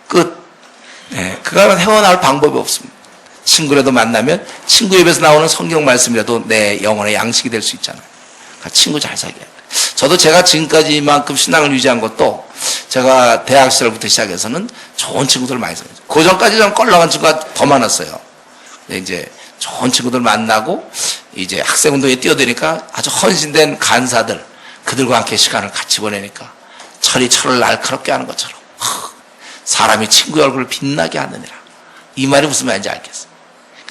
그거는 헤어나올 방법이 없습니다. 친구라도 만나면 친구 입에서 나오는 성경 말씀이라도 내 영혼의 양식이 될 수 있잖아요. 그러니까 친구 잘 사귀어야 돼. 저도 제가 지금까지 이만큼 신앙을 유지한 것도 제가 대학 시절부터 시작해서는 좋은 친구들을 많이 사귀었어요. 그 전까지 저는 껄렁한 친구가 더 많았어요. 근데 이제 좋은 친구들 만나고 이제 학생운동에 뛰어드니까 아주 헌신된 간사들, 그들과 함께 시간을 같이 보내니까 철이 철을 날카롭게 하는 것처럼 사람이 친구의 얼굴을 빛나게 하느니라. 이 말이 무슨 말인지 알겠어요.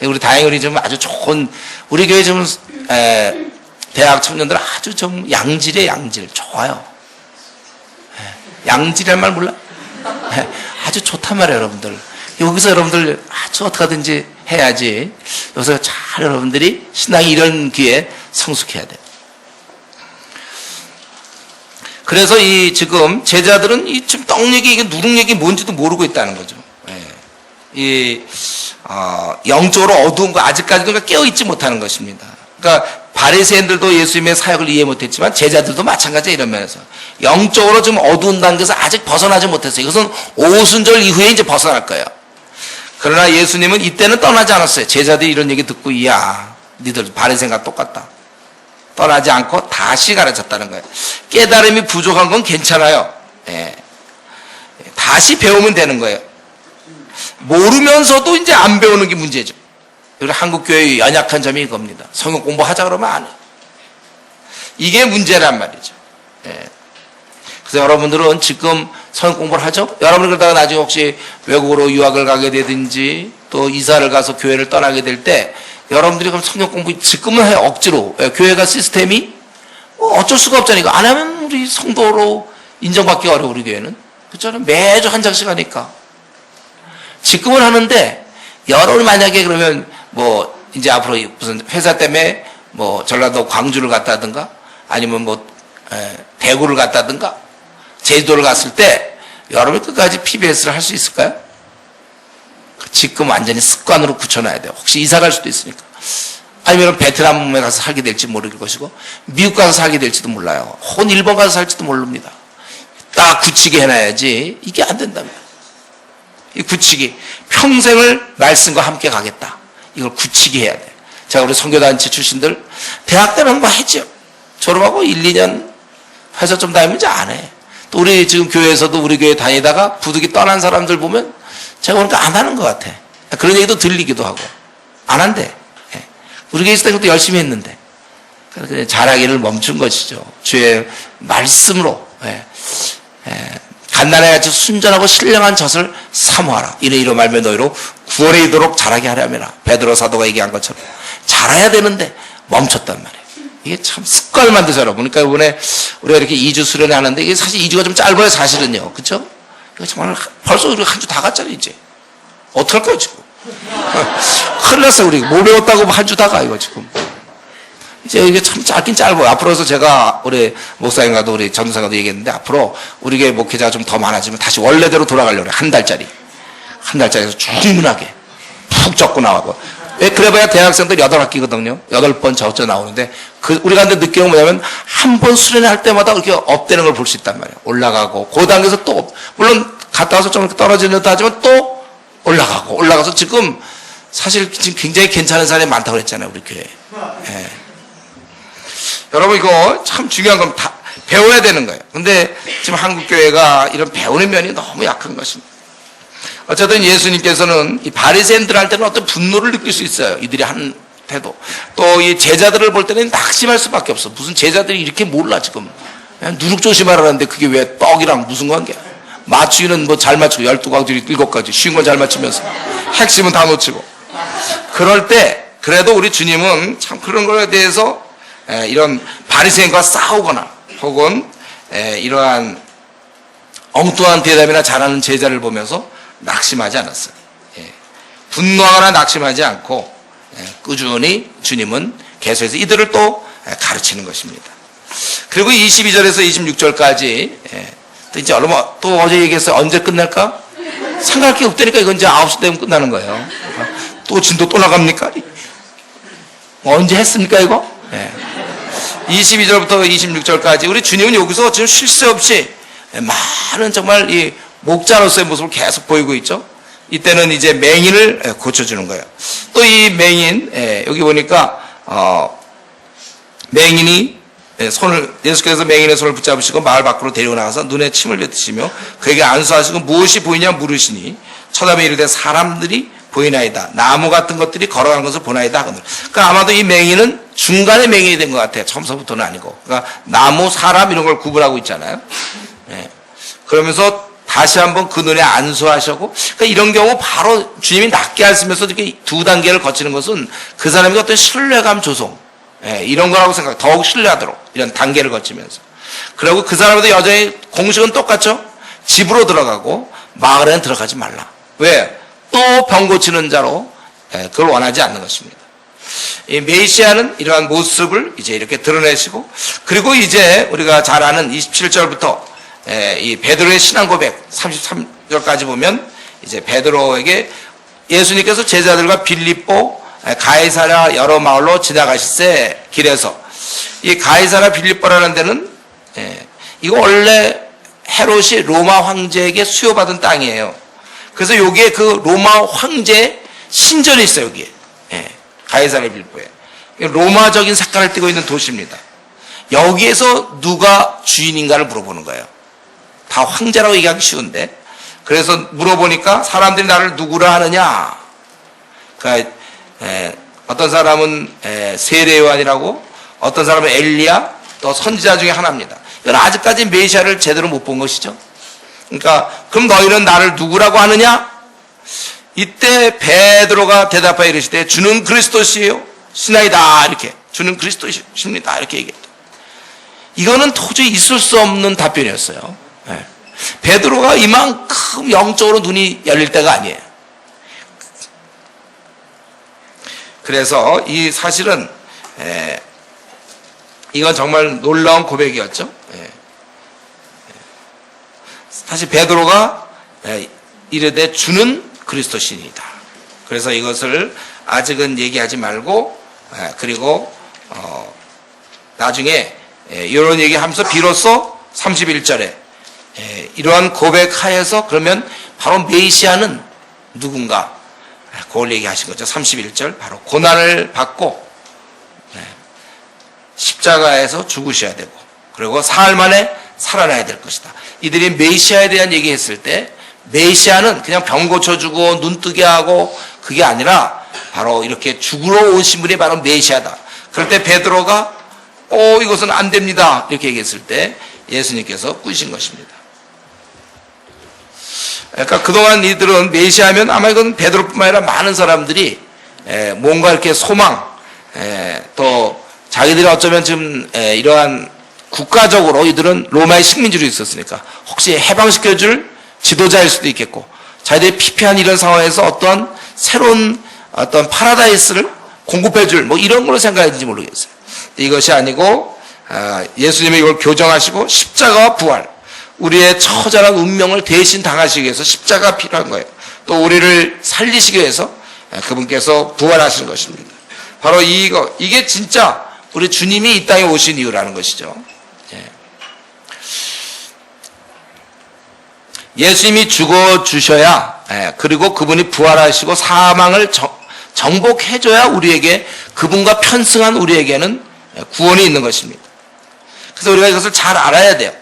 우리 다행히 우리 좀 아주 좋은, 우리 교회 좀 대학 청년들 아주 좀 양질의 양질 좋아요. 양질이란 말 몰라? 아주 좋단 말이에요, 여러분들. 여기서 여러분들 아주 어떻게 하든지 해야지. 여기서 잘 여러분들이 신앙이 이런 기회에 성숙해야 돼요. 그래서 이 지금 제자들은 이 지금 떡 얘기, 이게 누룩 얘기 뭔지도 모르고 있다는 거죠. 영적으로 어두운 거 아직까지도 깨어있지 못하는 것입니다. 그러니까 바리새인들도 예수님의 사역을 이해 못했지만 제자들도 마찬가지예요. 이런 면에서 영적으로 좀 어두운 단계에서 아직 벗어나지 못했어요. 이것은 오순절 이후에 이제 벗어날 거예요. 그러나 예수님은 이때는 떠나지 않았어요. 제자들이 이런 얘기 듣고 이야 니들 바리새인과 똑같다. 떠나지 않고 다시 가르쳤다는 거예요. 깨달음이 부족한 건 괜찮아요. 다시 배우면 되는 거예요. 모르면서도 이제 안 배우는 게 문제죠. 우리 한국교회의 연약한 점이 이겁니다. 성경 공부하자 그러면 안 해요. 이게 문제란 말이죠. 그래서 여러분들은 지금 성경 공부를 하죠? 여러분이 그러다가 나중에 혹시 외국으로 유학을 가게 되든지 또 이사를 가서 교회를 떠나게 될 때 여러분들이 그럼 성경 공부 지금은 해요. 억지로. 교회가 시스템이 어쩔 수가 없잖아요. 이거 안 하면 우리 성도로 인정받기 어려워, 우리 교회는. 그렇잖아요. 매주 한 장씩 하니까. 지금은 하는데 여러분이 만약에 그러면 뭐 이제 앞으로 무슨 회사 때문에 뭐 전라도 광주를 갔다든가 아니면 뭐 대구를 갔다든가 제주도를 갔을 때 여러분이 끝까지 PBS를 할 수 있을까요? 지금 완전히 습관으로 굳혀놔야 돼요. 혹시 이사 갈 수도 있으니까. 아니면 베트남에 가서 살게 될지 모를 것이고 미국 가서 살게 될지도 몰라요. 혹은 일본 가서 살지도 모릅니다. 딱 굳히게 해놔야지 이게 안 된답니다. 이 굳히기, 평생을 말씀과 함께 가겠다. 이걸 굳히게 해야 돼. 제가 우리 선교단체 출신들 대학 때는 뭐 했죠. 졸업하고 1, 2년 회사 좀 다니면 이제 안 해. 또 우리 지금 교회에서도 우리 교회 다니다가 부득이 떠난 사람들 보면 제가 보니까 안 하는 것 같아. 그런 얘기도 들리기도 하고 안 한대. 우리 교회 있을 때도 열심히 했는데 잘하기를 멈춘 것이죠. 주의 말씀으로 갓난아이 같이 순전하고 신령한 젖을 사모하라. 이러 말며 너희로 구원에 이르도록 자라게 하려면 베드로 사도가 얘기한 것처럼 자라야 되는데 멈췄단 말이에요. 이게 참 습관을 만드죠, 여러분. 그러니까 이번에 우리가 이렇게 2주 수련회 하는데 이게 사실 2주가 좀 짧아요, 사실은요. 그렇죠? 이거 정말 벌써 우리가 한 주 다 갔잖아요, 이제. 어떡할까요, 지금? 큰일 났어요, 우리. 뭐 배웠다고 한 주 다 가, 이거 지금. 이제 이게 참 짧긴 짧아요. 앞으로서 제가 우리 목사님과도 우리 전도사님과도 얘기했는데 앞으로 우리 교회 목회자가 좀 더 많아지면 다시 원래대로 돌아가려고 그래요. 한 달짜리. 한 달짜리에서 충분하게 푹 적고 나가고. 왜 그래봐야 대학생들 8학기거든요. 8번 저저 나오는데 우리가 근데 느끼는 건 뭐냐면 한 번 수련회 할 때마다 이렇게 업되는 걸 볼 수 있단 말이에요. 올라가고 그 단계에서 또 물론 갔다 와서 좀 떨어지는 듯 하지만 또 올라가서 지금 사실 지금 굉장히 괜찮은 사람이 많다고 그랬잖아요. 우리 교회에. 여러분 이거 참 중요한 건 다 배워야 되는 거예요. 근데 지금 한국교회가 이런 배우는 면이 너무 약한 것입니다. 어쨌든 예수님께서는 이 바리새인들한테는 어떤 분노를 느낄 수 있어요. 이들이 한 태도. 또 이 제자들을 볼 때는 낙심할 수밖에 없어. 무슨 제자들이 이렇게 몰라 지금. 그냥 누룩 조심하라는데 그게 왜 떡이랑 무슨 관계야. 맞추기는 뭐 잘 맞추고 12가지 7가지 쉬운 건 잘 맞추면서 핵심은 다 놓치고. 그럴 때 그래도 우리 주님은 참 그런 거에 대해서 이런 바리새인과 싸우거나 혹은 이러한 엉뚱한 대답이나 잘하는 제자를 보면서 낙심하지 않았어요. 분노하거나 낙심하지 않고 꾸준히 주님은 계속해서 이들을 또 가르치는 것입니다. 그리고 22절에서 26절까지 또 이제 얼마 또 어제 얘기했어요. 언제 끝날까? 상갈 게 없다니까 이건 이제 9시 되면 끝나는 거예요. 또 진도 또 나갑니까? 언제 했습니까 이거? 22절부터 26절까지 우리 주님은 여기서 지금 쉴 새 없이 많은 정말 이 목자로서의 모습을 계속 보이고 있죠. 이때는 이제 맹인을 고쳐주는 거예요. 또 이 맹인 여기 보니까 맹인이 예수께서 맹인의 손을 붙잡으시고 마을 밖으로 데리고 나가서 눈에 침을 뱉으시며 그에게 안수하시고 무엇이 보이냐 물으시니 쳐다보니 이르되 사람들이 보이나이다. 나무 같은 것들이 걸어가는 것을 보나이다 하거늘. 그러니까 아마도 이 맹인은 중간에 맹인이 된 것 같아요. 처음서부터는 아니고. 그러니까 나무, 사람 이런 걸 구분하고 있잖아요. 예. 그러면서 다시 한번 그 눈에 안수하시고, 그러니까 이런 경우 바로 주님이 낫게 하시면서 이렇게 두 단계를 거치는 것은 그 사람의 어떤 신뢰감 조성, 예, 이런 거라고 생각, 더욱 신뢰하도록 이런 단계를 거치면서. 그리고 그 사람도 여전히 공식은 똑같죠. 집으로 들어가고 마을에는 들어가지 말라. 왜? 또 병 고치는 자로 그걸 원하지 않는 것입니다. 이 메시아는 이러한 모습을 이제 이렇게 드러내시고, 그리고 이제 우리가 잘 아는 27절부터 이 베드로의 신앙 고백 33절까지 보면 이제 베드로에게 예수님께서 제자들과 빌립보, 가이사랴 여러 마을로 지나가실새 길에서, 이 가이사랴 빌립보라는 데는 이거 원래 헤롯이 로마 황제에게 수요받은 땅이에요. 그래서 여기에 그 로마 황제 신전이 있어요. 여기에 가이사랴 빌립보에 로마적인 색깔을 띠고 있는 도시입니다. 여기에서 누가 주인인가를 물어보는 거예요. 다 황제라고 얘기하기 쉬운데, 그래서 물어보니까 사람들이 나를 누구라 하느냐. 그러니까 어떤 사람은 세례요한이라고, 어떤 사람은 엘리야, 또 선지자 중에 하나입니다. 이건 아직까지 메시아를 제대로 못 본 것이죠. 그러니까 그럼 너희는 나를 누구라고 하느냐? 이때 베드로가 대답하여 이르시되 주는 그리스도시요 시나이다. 이렇게 주는 그리스도십니다. 이렇게 얘기했다. 이거는 도저히 있을 수 없는 답변이었어요. 베드로가 이만큼 영적으로 눈이 열릴 때가 아니에요. 그래서 이 사실은 이건 정말 놀라운 고백이었죠. 사실 베드로가 이르되 주는 그리스도신이다. 그래서 이것을 아직은 얘기하지 말고, 그리고 나중에 이런 얘기하면서 비로소 31절에 이러한 고백하여서 그러면 바로 메시아는 누군가 그걸 얘기하신 거죠. 31절 바로 고난을 받고 십자가에서 죽으셔야 되고 그리고 사흘 만에 살아나야 될 것이다. 이들이 메시아에 대한 얘기했을 때 메시아는 그냥 병 고쳐주고 눈 뜨게 하고 그게 아니라 바로 이렇게 죽으러 오신 분이 바로 메시아다. 그럴 때 베드로가 이것은 안 됩니다. 이렇게 얘기했을 때 예수님께서 꾸신 것입니다. 그러니까 그동안 이들은 메시아면 아마 이건 베드로뿐만 아니라 많은 사람들이 뭔가 이렇게 소망, 또 자기들이 어쩌면 지금 이러한 국가적으로 이들은 로마의 식민지로 있었으니까 혹시 해방시켜줄 지도자일 수도 있겠고 자기들이 피폐한 이런 상황에서 어떤 새로운 어떤 파라다이스를 공급해줄 뭐 이런 걸로 생각했는지 모르겠어요. 이것이 아니고 예수님이 이걸 교정하시고 십자가와 부활, 우리의 처절한 운명을 대신 당하시기 위해서 십자가가 필요한 거예요. 또 우리를 살리시기 위해서 그분께서 부활하신 것입니다. 바로 이게 진짜 우리 주님이 이 땅에 오신 이유라는 것이죠. 예수님이 죽어주셔야, 그리고 그분이 부활하시고 사망을 정복해줘야 우리에게, 그분과 편승한 우리에게는 구원이 있는 것입니다. 그래서 우리가 이것을 잘 알아야 돼요.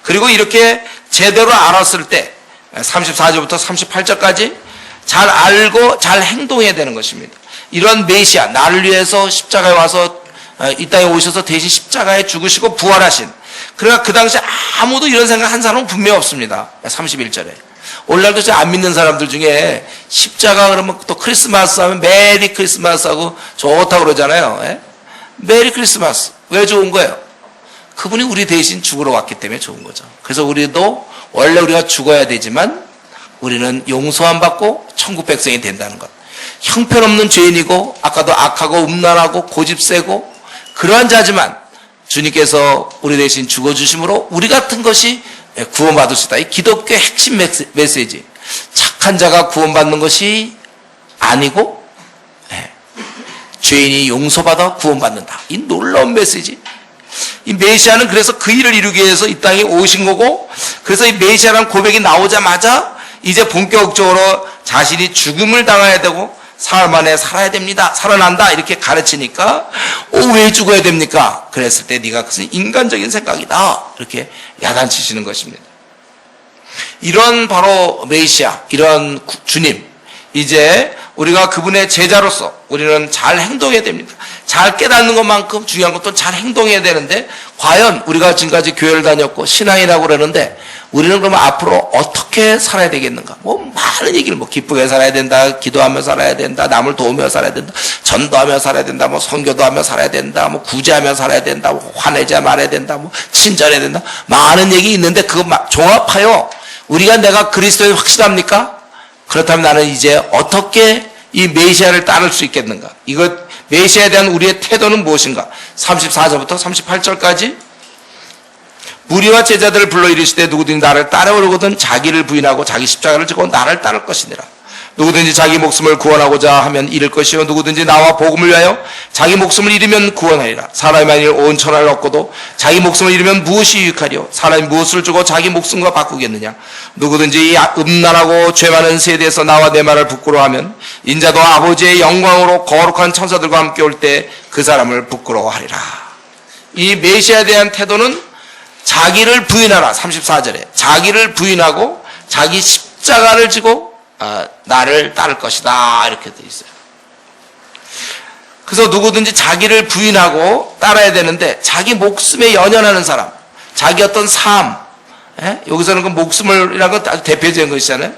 그리고 이렇게 제대로 알았을 때 34절부터 38절까지 잘 알고 잘 행동해야 되는 것입니다. 이런 메시아, 나를 위해서 십자가에 와서 이 땅에 오셔서 대신 십자가에 죽으시고 부활하신, 그러니까 그 당시에 아무도 이런 생각 한 사람은 분명히 없습니다. 31절에 오늘날도 안 믿는 사람들 중에 십자가 그러면 또 크리스마스 하면 메리 크리스마스 하고 좋다고 그러잖아요. 메리 크리스마스. 왜 좋은 거예요? 그분이 우리 대신 죽으러 왔기 때문에 좋은 거죠. 그래서 우리도 원래 우리가 죽어야 되지만 우리는 용서함 받고 천국 백성이 된다는 것. 형편없는 죄인이고 아까도 악하고 음란하고 고집세고 그러한 자지만 주님께서 우리 대신 죽어주심으로 우리 같은 것이 구원받을 수 있다. 이 기독교의 핵심 메시지. 착한 자가 구원받는 것이 아니고 죄인이 용서받아 구원받는다. 이 놀라운 메시지. 이 메시아는 그래서 그 일을 이루기 위해서 이 땅에 오신 거고, 그래서 이 메시아라는 고백이 나오자마자 이제 본격적으로 자신이 죽음을 당해야 되고 사흘 만에 살아야 됩니다. 살아난다. 이렇게 가르치니까 왜 죽어야 됩니까? 그랬을 때 네가 그것은 인간적인 생각이다. 이렇게 야단치시는 것입니다. 이런 바로 메시아, 이런 주님, 이제 우리가 그분의 제자로서 우리는 잘 행동해야 됩니다. 잘 깨닫는 것만큼 중요한 것도 잘 행동해야 되는데, 과연 우리가 지금까지 교회를 다녔고 신앙이라고 그러는데 우리는 그러면 앞으로 어떻게 살아야 되겠는가? 많은 얘기를 기쁘게 살아야 된다, 기도하며 살아야 된다, 남을 도우며 살아야 된다, 전도하며 살아야 된다, 선교도 하며 살아야 된다, 구제하며 살아야 된다, 화내지 말아야 된다, 친절해야 된다, 많은 얘기 있는데 그거 종합하여 우리가 내가 그리스도에 확실합니까? 그렇다면 나는 이제 어떻게 이 메시아를 따를 수 있겠는가? 이것 메시아에 대한 우리의 태도는 무엇인가? 34절부터 38절까지 무리와 제자들을 불러 이르시되 누구든지 나를 따라오려거든 자기를 부인하고 자기 십자가를 지고 나를 따를 것이니라. 누구든지 자기 목숨을 구원하고자 하면 잃을 것이요 누구든지 나와 복음을 위하여 자기 목숨을 잃으면 구원하리라. 사람이 만일 온 천하를 얻고도 자기 목숨을 잃으면 무엇이 유익하리요? 사람이 무엇을 주고 자기 목숨과 바꾸겠느냐? 누구든지 이 음란하고 죄 많은 세대에서 나와 내 말을 부끄러워하면 인자도 아버지의 영광으로 거룩한 천사들과 함께 올 때 그 사람을 부끄러워하리라. 이 메시아에 대한 태도는 자기를 부인하라. 34절에 자기를 부인하고 자기 십자가를 지고 나를 따를 것이다. 이렇게 되어 있어요. 그래서 누구든지 자기를 부인하고 따라야 되는데, 자기 목숨에 연연하는 사람, 자기 어떤 삶, 여기서는 그 목숨이라는 건 대표적인 것이잖아요.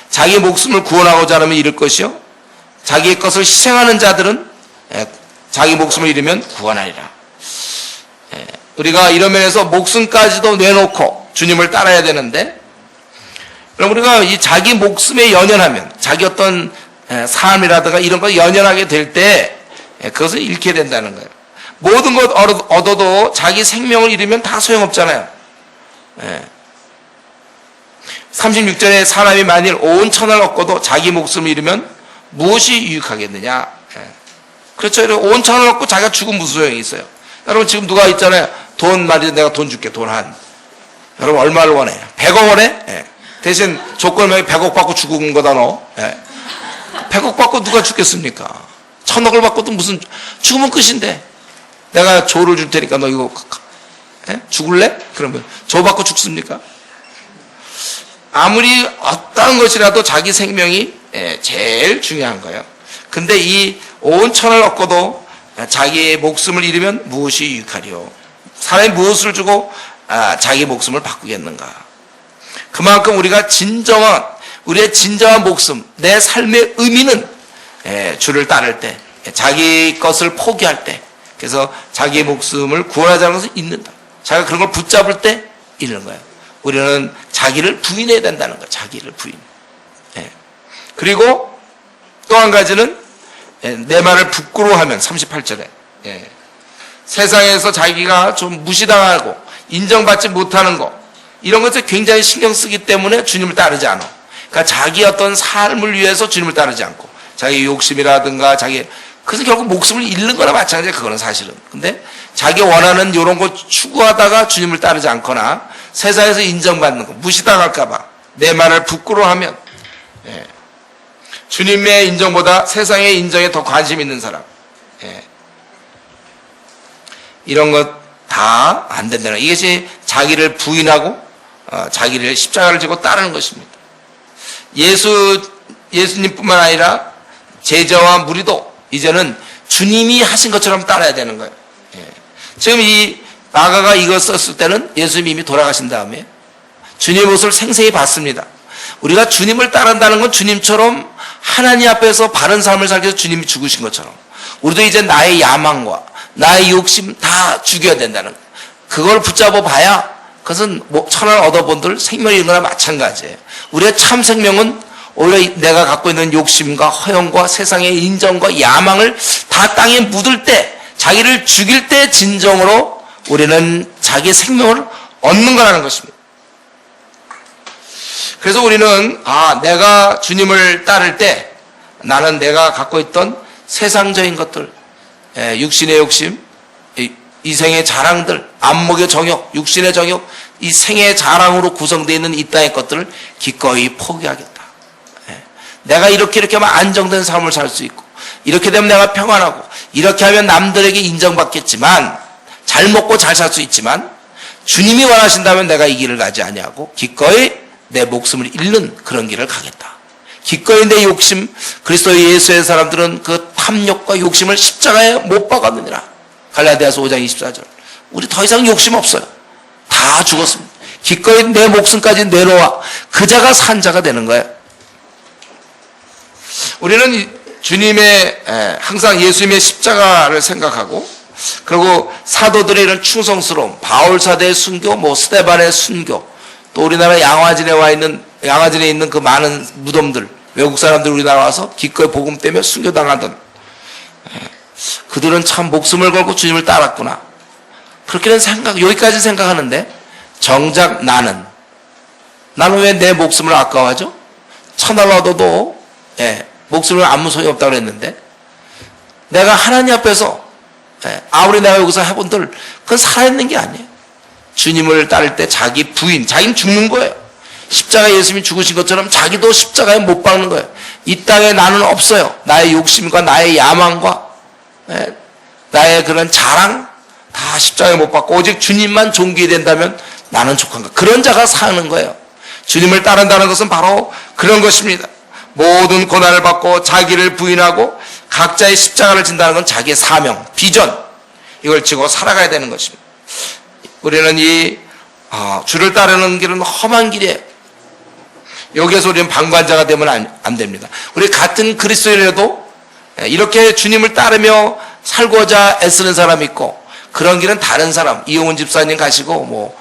자기 목숨을 구원하고자 하면 잃을 것이요 자기의 것을 희생하는 자들은 자기 목숨을 잃으면 구원하리라. 우리가 이런 면에서 목숨까지도 내놓고 주님을 따라야 되는데, 그럼 우리가 이 자기 목숨에 연연하면, 자기 어떤 삶이라든가 이런 거 연연하게 될 때 그것을 잃게 된다는 거예요. 모든 것 얻어도 자기 생명을 잃으면 다 소용없잖아요. 36절에 사람이 만일 온 천하를 얻고도 자기 목숨을 잃으면 무엇이 유익하겠느냐? 그렇죠. 온 천하를 얻고 자기가 죽으면 무슨 소용이 있어요? 여러분 지금 누가 있잖아요. 돈 말이야, 내가 돈 줄게, 돈 한. 여러분 얼마를 원해? 100억 원해? 대신 조건을 100억 받고 죽은 거다 너. 100억 받고 누가 죽겠습니까? 1000억을 받고도 무슨, 죽으면 끝인데. 내가 조를 줄 테니까 너 이거 죽을래? 그러면 조 받고 죽습니까? 아무리 어떤 것이라도 자기 생명이 제일 중요한 거예요. 근데 이 온 천을 얻고도 자기의 목숨을 잃으면 무엇이 유익하리요? 사람이 무엇을 주고 자기 목숨을 바꾸겠는가? 그만큼 우리가 우리의 진정한 목숨, 내 삶의 의미는 주를 따를 때, 자기 것을 포기할 때, 그래서 자기의 목숨을 구원하자는 것을 잊는다. 자기가 그런 걸 붙잡을 때 잃는 거예요. 우리는 자기를 부인해야 된다는 거예요. 자기를 부인. 그리고 또 한 가지는 내 말을 부끄러워하면 38절에 세상에서 자기가 좀 무시당하고 인정받지 못하는 거, 이런 것을 굉장히 신경 쓰기 때문에 주님을 따르지 않아. 그러니까 자기 어떤 삶을 위해서 주님을 따르지 않고 자기 욕심이라든가 그래서 결국 목숨을 잃는 거나 마찬가지야. 그거는 사실은. 근데 자기 원하는 이런 거 추구하다가 주님을 따르지 않거나 세상에서 인정받는 거 무시당할까 봐 내 말을 부끄러워하면 주님의 인정보다 세상의 인정에 더 관심 있는 사람, 이런 것 다 안 된다는, 이것이 자기를 부인하고 자기를 십자가를 지고 따르는 것입니다. 예수님뿐만 아니라 제자와 무리도 이제는 주님이 하신 것처럼 따라야 되는 거예요. 지금 이 마가가 이거 썼을 때는 예수님이 이미 돌아가신 다음에 주님의 모습을 생생히 봤습니다. 우리가 주님을 따른다는 건 주님처럼 하나님 앞에서 바른 삶을 살기 위해서 주님이 죽으신 것처럼 우리도 이제 나의 야망과 나의 욕심 다 죽여야 된다는 거예요. 그걸 붙잡아 봐야 그것은 천하를 얻어본들 생명이 있는 거나 마찬가지예요. 우리의 참 생명은 원래 내가 갖고 있는 욕심과 허영과 세상의 인정과 야망을 다 땅에 묻을 때, 자기를 죽일 때 진정으로 우리는 자기의 생명을 얻는 거라는 것입니다. 그래서 우리는 내가 주님을 따를 때 나는 내가 갖고 있던 세상적인 것들, 육신의 욕심, 이 생의 자랑들, 안목의 정욕, 육신의 정욕, 이 생의 자랑으로 구성되어 있는 이 땅의 것들을 기꺼이 포기하겠다. 내가 이렇게 하면 안정된 삶을 살 수 있고, 이렇게 되면 내가 평안하고, 이렇게 하면 남들에게 인정받겠지만, 잘 먹고 잘 살 수 있지만, 주님이 원하신다면 내가 이 길을 가지 아니하고 기꺼이 내 목숨을 잃는 그런 길을 가겠다. 기꺼이 내 욕심, 그리스도 예수의 사람들은 그 탐욕과 욕심을 십자가에 못 박았느니라. 갈라디아서 5장 24절. 우리 더 이상 욕심 없어요. 다 죽었습니다. 기꺼이 내 목숨까지 내놓아 그 자가 산 자가 되는 거예요. 우리는 주님의 항상 예수님의 십자가를 생각하고, 그리고 사도들의 이런 충성스러움, 바울 사대의 순교, 스데반의 순교, 또 우리나라 양화진에 있는 그 많은 무덤들, 외국 사람들 우리나라 와서 기꺼이 복음 때문에 순교당하던, 그들은 참 목숨을 걸고 주님을 따랐구나. 그렇게는 여기까지 생각하는데, 정작 나는 왜 내 목숨을 아까워하죠? 천하를 얻어도 목숨을 아무 소용이 없다고 그랬는데, 내가 하나님 앞에서 아무리 내가 여기서 해본들 그건 살아있는 게 아니에요. 주님을 따를 때 자기 부인, 자기는 죽는 거예요. 십자가에 예수님이 죽으신 것처럼 자기도 십자가에 못 박는 거예요. 이 땅에 나는 없어요. 나의 욕심과 나의 야망과 나의 그런 자랑 다 십자가에 못 박고 오직 주님만 존귀해야 된다면 나는 족한가. 그런 자가 사는 거예요. 주님을 따른다는 것은 바로 그런 것입니다. 모든 고난을 받고 자기를 부인하고 각자의 십자가를 진다는 건 자기의 사명, 비전, 이걸 지고 살아가야 되는 것입니다. 우리는 이 주를 따르는 길은 험한 길이에요. 여기에서 우리는 방관자가 되면 안 됩니다. 우리 같은 그리스도인이라도 이렇게 주님을 따르며 살고자 애쓰는 사람이 있고, 그런 길은 다른 사람, 이용훈 집사님 가시고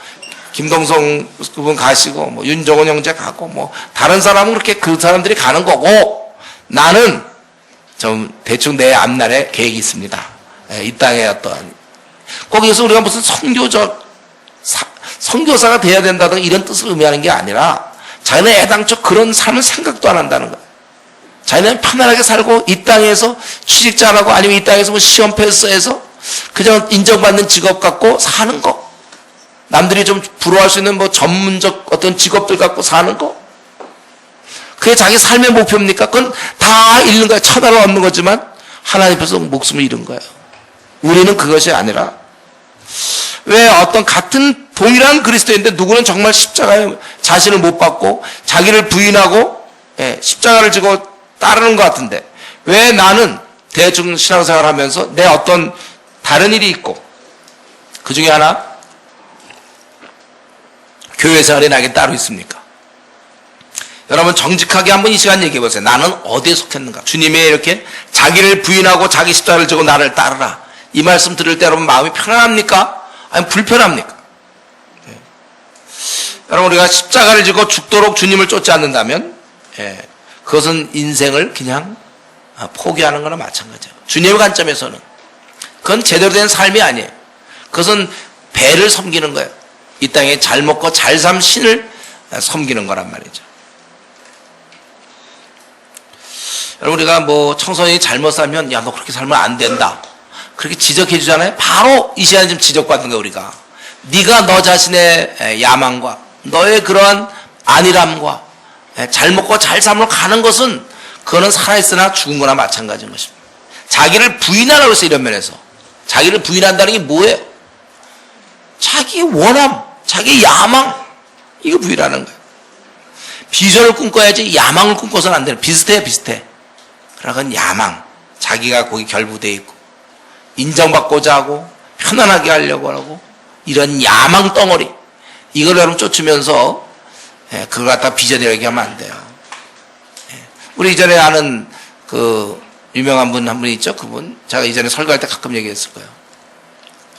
김동성 그분 가시고 윤정원 형제 가고 다른 사람은 그렇게 그 사람들이 가는 거고, 나는 좀 대충 내 앞날에 계획이 있습니다. 이 땅에 어떠한 거기에서 우리가 무슨 선교사가 돼야 된다든가 이런 뜻을 의미하는 게 아니라, 자기는 애당초 그런 삶을 생각도 안 한다는 거예요. 자기는 편안하게 살고 이 땅에서 취직 잘하고 아니면 이 땅에서 시험 패스해서 그냥 인정받는 직업 갖고 사는 거, 남들이 좀 부러워할 수 있는 전문적 어떤 직업들 갖고 사는 거, 그게 자기 삶의 목표입니까? 그건 다 잃는 거예요. 천하를 얻는 거지만 하나님 앞에서 목숨을 잃은 거예요. 우리는 그것이 아니라, 왜 어떤 같은 동일한 그리스도인데 누구는 정말 십자가에 자신을 못 받고 자기를 부인하고 십자가를 지고 따르는 것 같은데, 왜 나는 대중 신앙생활을 하면서 내 어떤 다른 일이 있고, 그 중에 하나 교회 생활이 나에게 따로 있습니까? 여러분 정직하게 한번 이 시간 얘기해 보세요. 나는 어디에 속했는가? 주님의 이렇게 자기를 부인하고 자기 십자가를 지고 나를 따르라, 이 말씀 들을 때 여러분 마음이 편안합니까? 아니면 불편합니까? 여러분, 우리가 십자가를 지고 죽도록 주님을 쫓지 않는다면 그것은 인생을 그냥 포기하는 거나 마찬가지예요. 주님의 관점에서는 그건 제대로 된 삶이 아니에요. 그것은 배를 섬기는 거예요. 이 땅에 잘 먹고 잘 산 신을 섬기는 거란 말이죠. 여러분, 우리가 청소년이 잘못 살면 야, 너 그렇게 살면 안 된다, 그렇게 지적해 주잖아요. 바로 이 시간에 좀 지적받는 거예요. 우리가 네가 너 자신의 야망과 너의 그러한 안일함과 잘 먹고 잘 삶으로 가는 것은 그거는 살아있으나 죽은 거나 마찬가지인 것입니다. 자기를 부인하라고 해서 이런 면에서 자기를 부인한다는 게 뭐예요? 자기의 원함, 자기의 야망, 이거 부인하는 거예요. 비전을 꿈꿔야지 야망을 꿈꿔서는 안 돼요. 비슷해. 그러나 야망, 자기가 거기 결부되어 있고 인정받고자 하고 편안하게 하려고 하고 이런 야망 덩어리, 이걸 여러분 쫓으면서 그걸 갖다 비전이라고 얘기하면 안 돼요. 우리 이전에 아는 그 유명한 분 한 분 있죠? 그분 제가 이전에 설교할 때 가끔 얘기했을 거예요.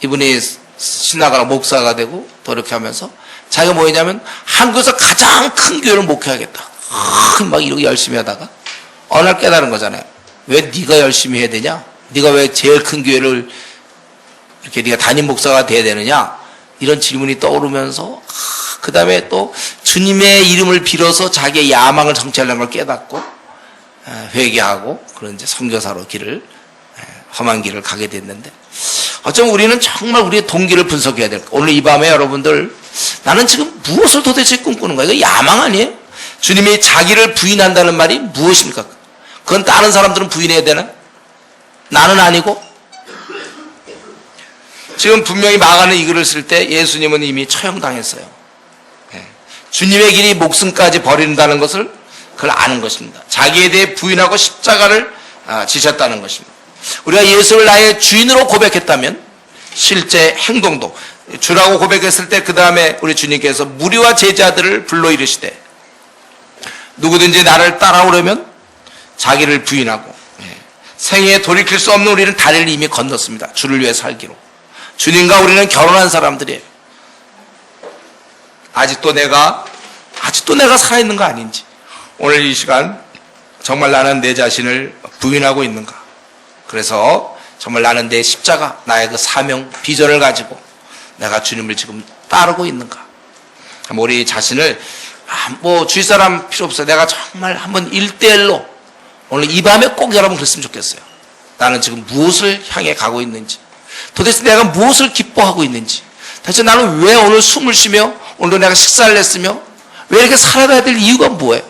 이분이 신학가라 목사가 되고 또 이렇게 하면서 자기가 뭐였냐면 한국에서 가장 큰 교회를 목회하겠다, 막 이렇게 열심히 하다가 어느 날 깨달은 거잖아요. 왜 네가 열심히 해야 되냐? 네가 왜 제일 큰 교회를 이렇게 네가 담임 목사가 돼야 되느냐? 이런 질문이 떠오르면서 그 다음에 또 주님의 이름을 빌어서 자기의 야망을 성취하려는 걸 깨닫고 회개하고 그런 이제 선교사로 험한 길을 가게 됐는데, 어쩌면 우리는 정말 우리의 동기를 분석해야 될 거예요. 오늘 이 밤에 여러분들, 나는 지금 무엇을 도대체 꿈꾸는 거야? 이거 야망 아니에요? 주님이 자기를 부인한다는 말이 무엇입니까? 그건 다른 사람들은 부인해야 되나? 나는 아니고? 지금 분명히 마가는 이 글을 쓸 때 예수님은 이미 처형당했어요. 주님의 길이 목숨까지 버린다는 것을 그걸 아는 것입니다. 자기에 대해 부인하고 십자가를 지셨다는 것입니다. 우리가 예수를 나의 주인으로 고백했다면 실제 행동도 주라고 고백했을 때 그 다음에 우리 주님께서 무리와 제자들을 불러 이르시되 누구든지 나를 따라오려면 자기를 부인하고 생애에 돌이킬 수 없는 우리는 다리를 이미 건넜습니다. 주를 위해 살기로. 주님과 우리는 결혼한 사람들이에요. 아직도 내가 살아있는 거 아닌지, 오늘 이 시간 정말 나는 내 자신을 부인하고 있는가, 그래서 정말 나는 내 십자가, 나의 그 사명, 비전을 가지고 내가 주님을 지금 따르고 있는가. 우리 자신을 주위 사람 필요 없어요. 내가 정말 한번 1대1로 오늘 이 밤에 꼭 여러분 그랬으면 좋겠어요. 나는 지금 무엇을 향해 가고 있는지, 도대체 내가 무엇을 기뻐하고 있는지, 도대체 나는 왜 오늘 숨을 쉬며 오늘도 내가 식사를 했으며 왜 이렇게 살아가야 될 이유가 뭐예요?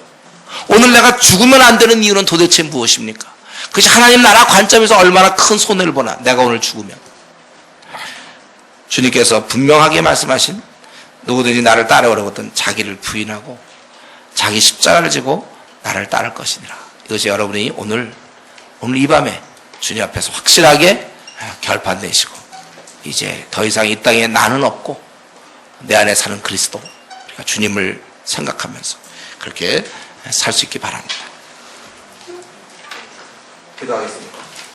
오늘 내가 죽으면 안 되는 이유는 도대체 무엇입니까? 그것이 하나님 나라 관점에서 얼마나 큰 손해를 보나, 내가 오늘 죽으면. 주님께서 분명하게 말씀하신 누구든지 나를 따라오려거든 자기를 부인하고 자기 십자가를 지고 나를 따를 것이니라. 이것이 여러분이 오늘 이 밤에 주님 앞에서 확실하게 결판 내시고 이제 더 이상 이 땅에 나는 없고 내 안에 사는 그리스도, 그러니까 주님을 생각하면서 그렇게 살 수 있기 바랍니다. 기도하겠습니다.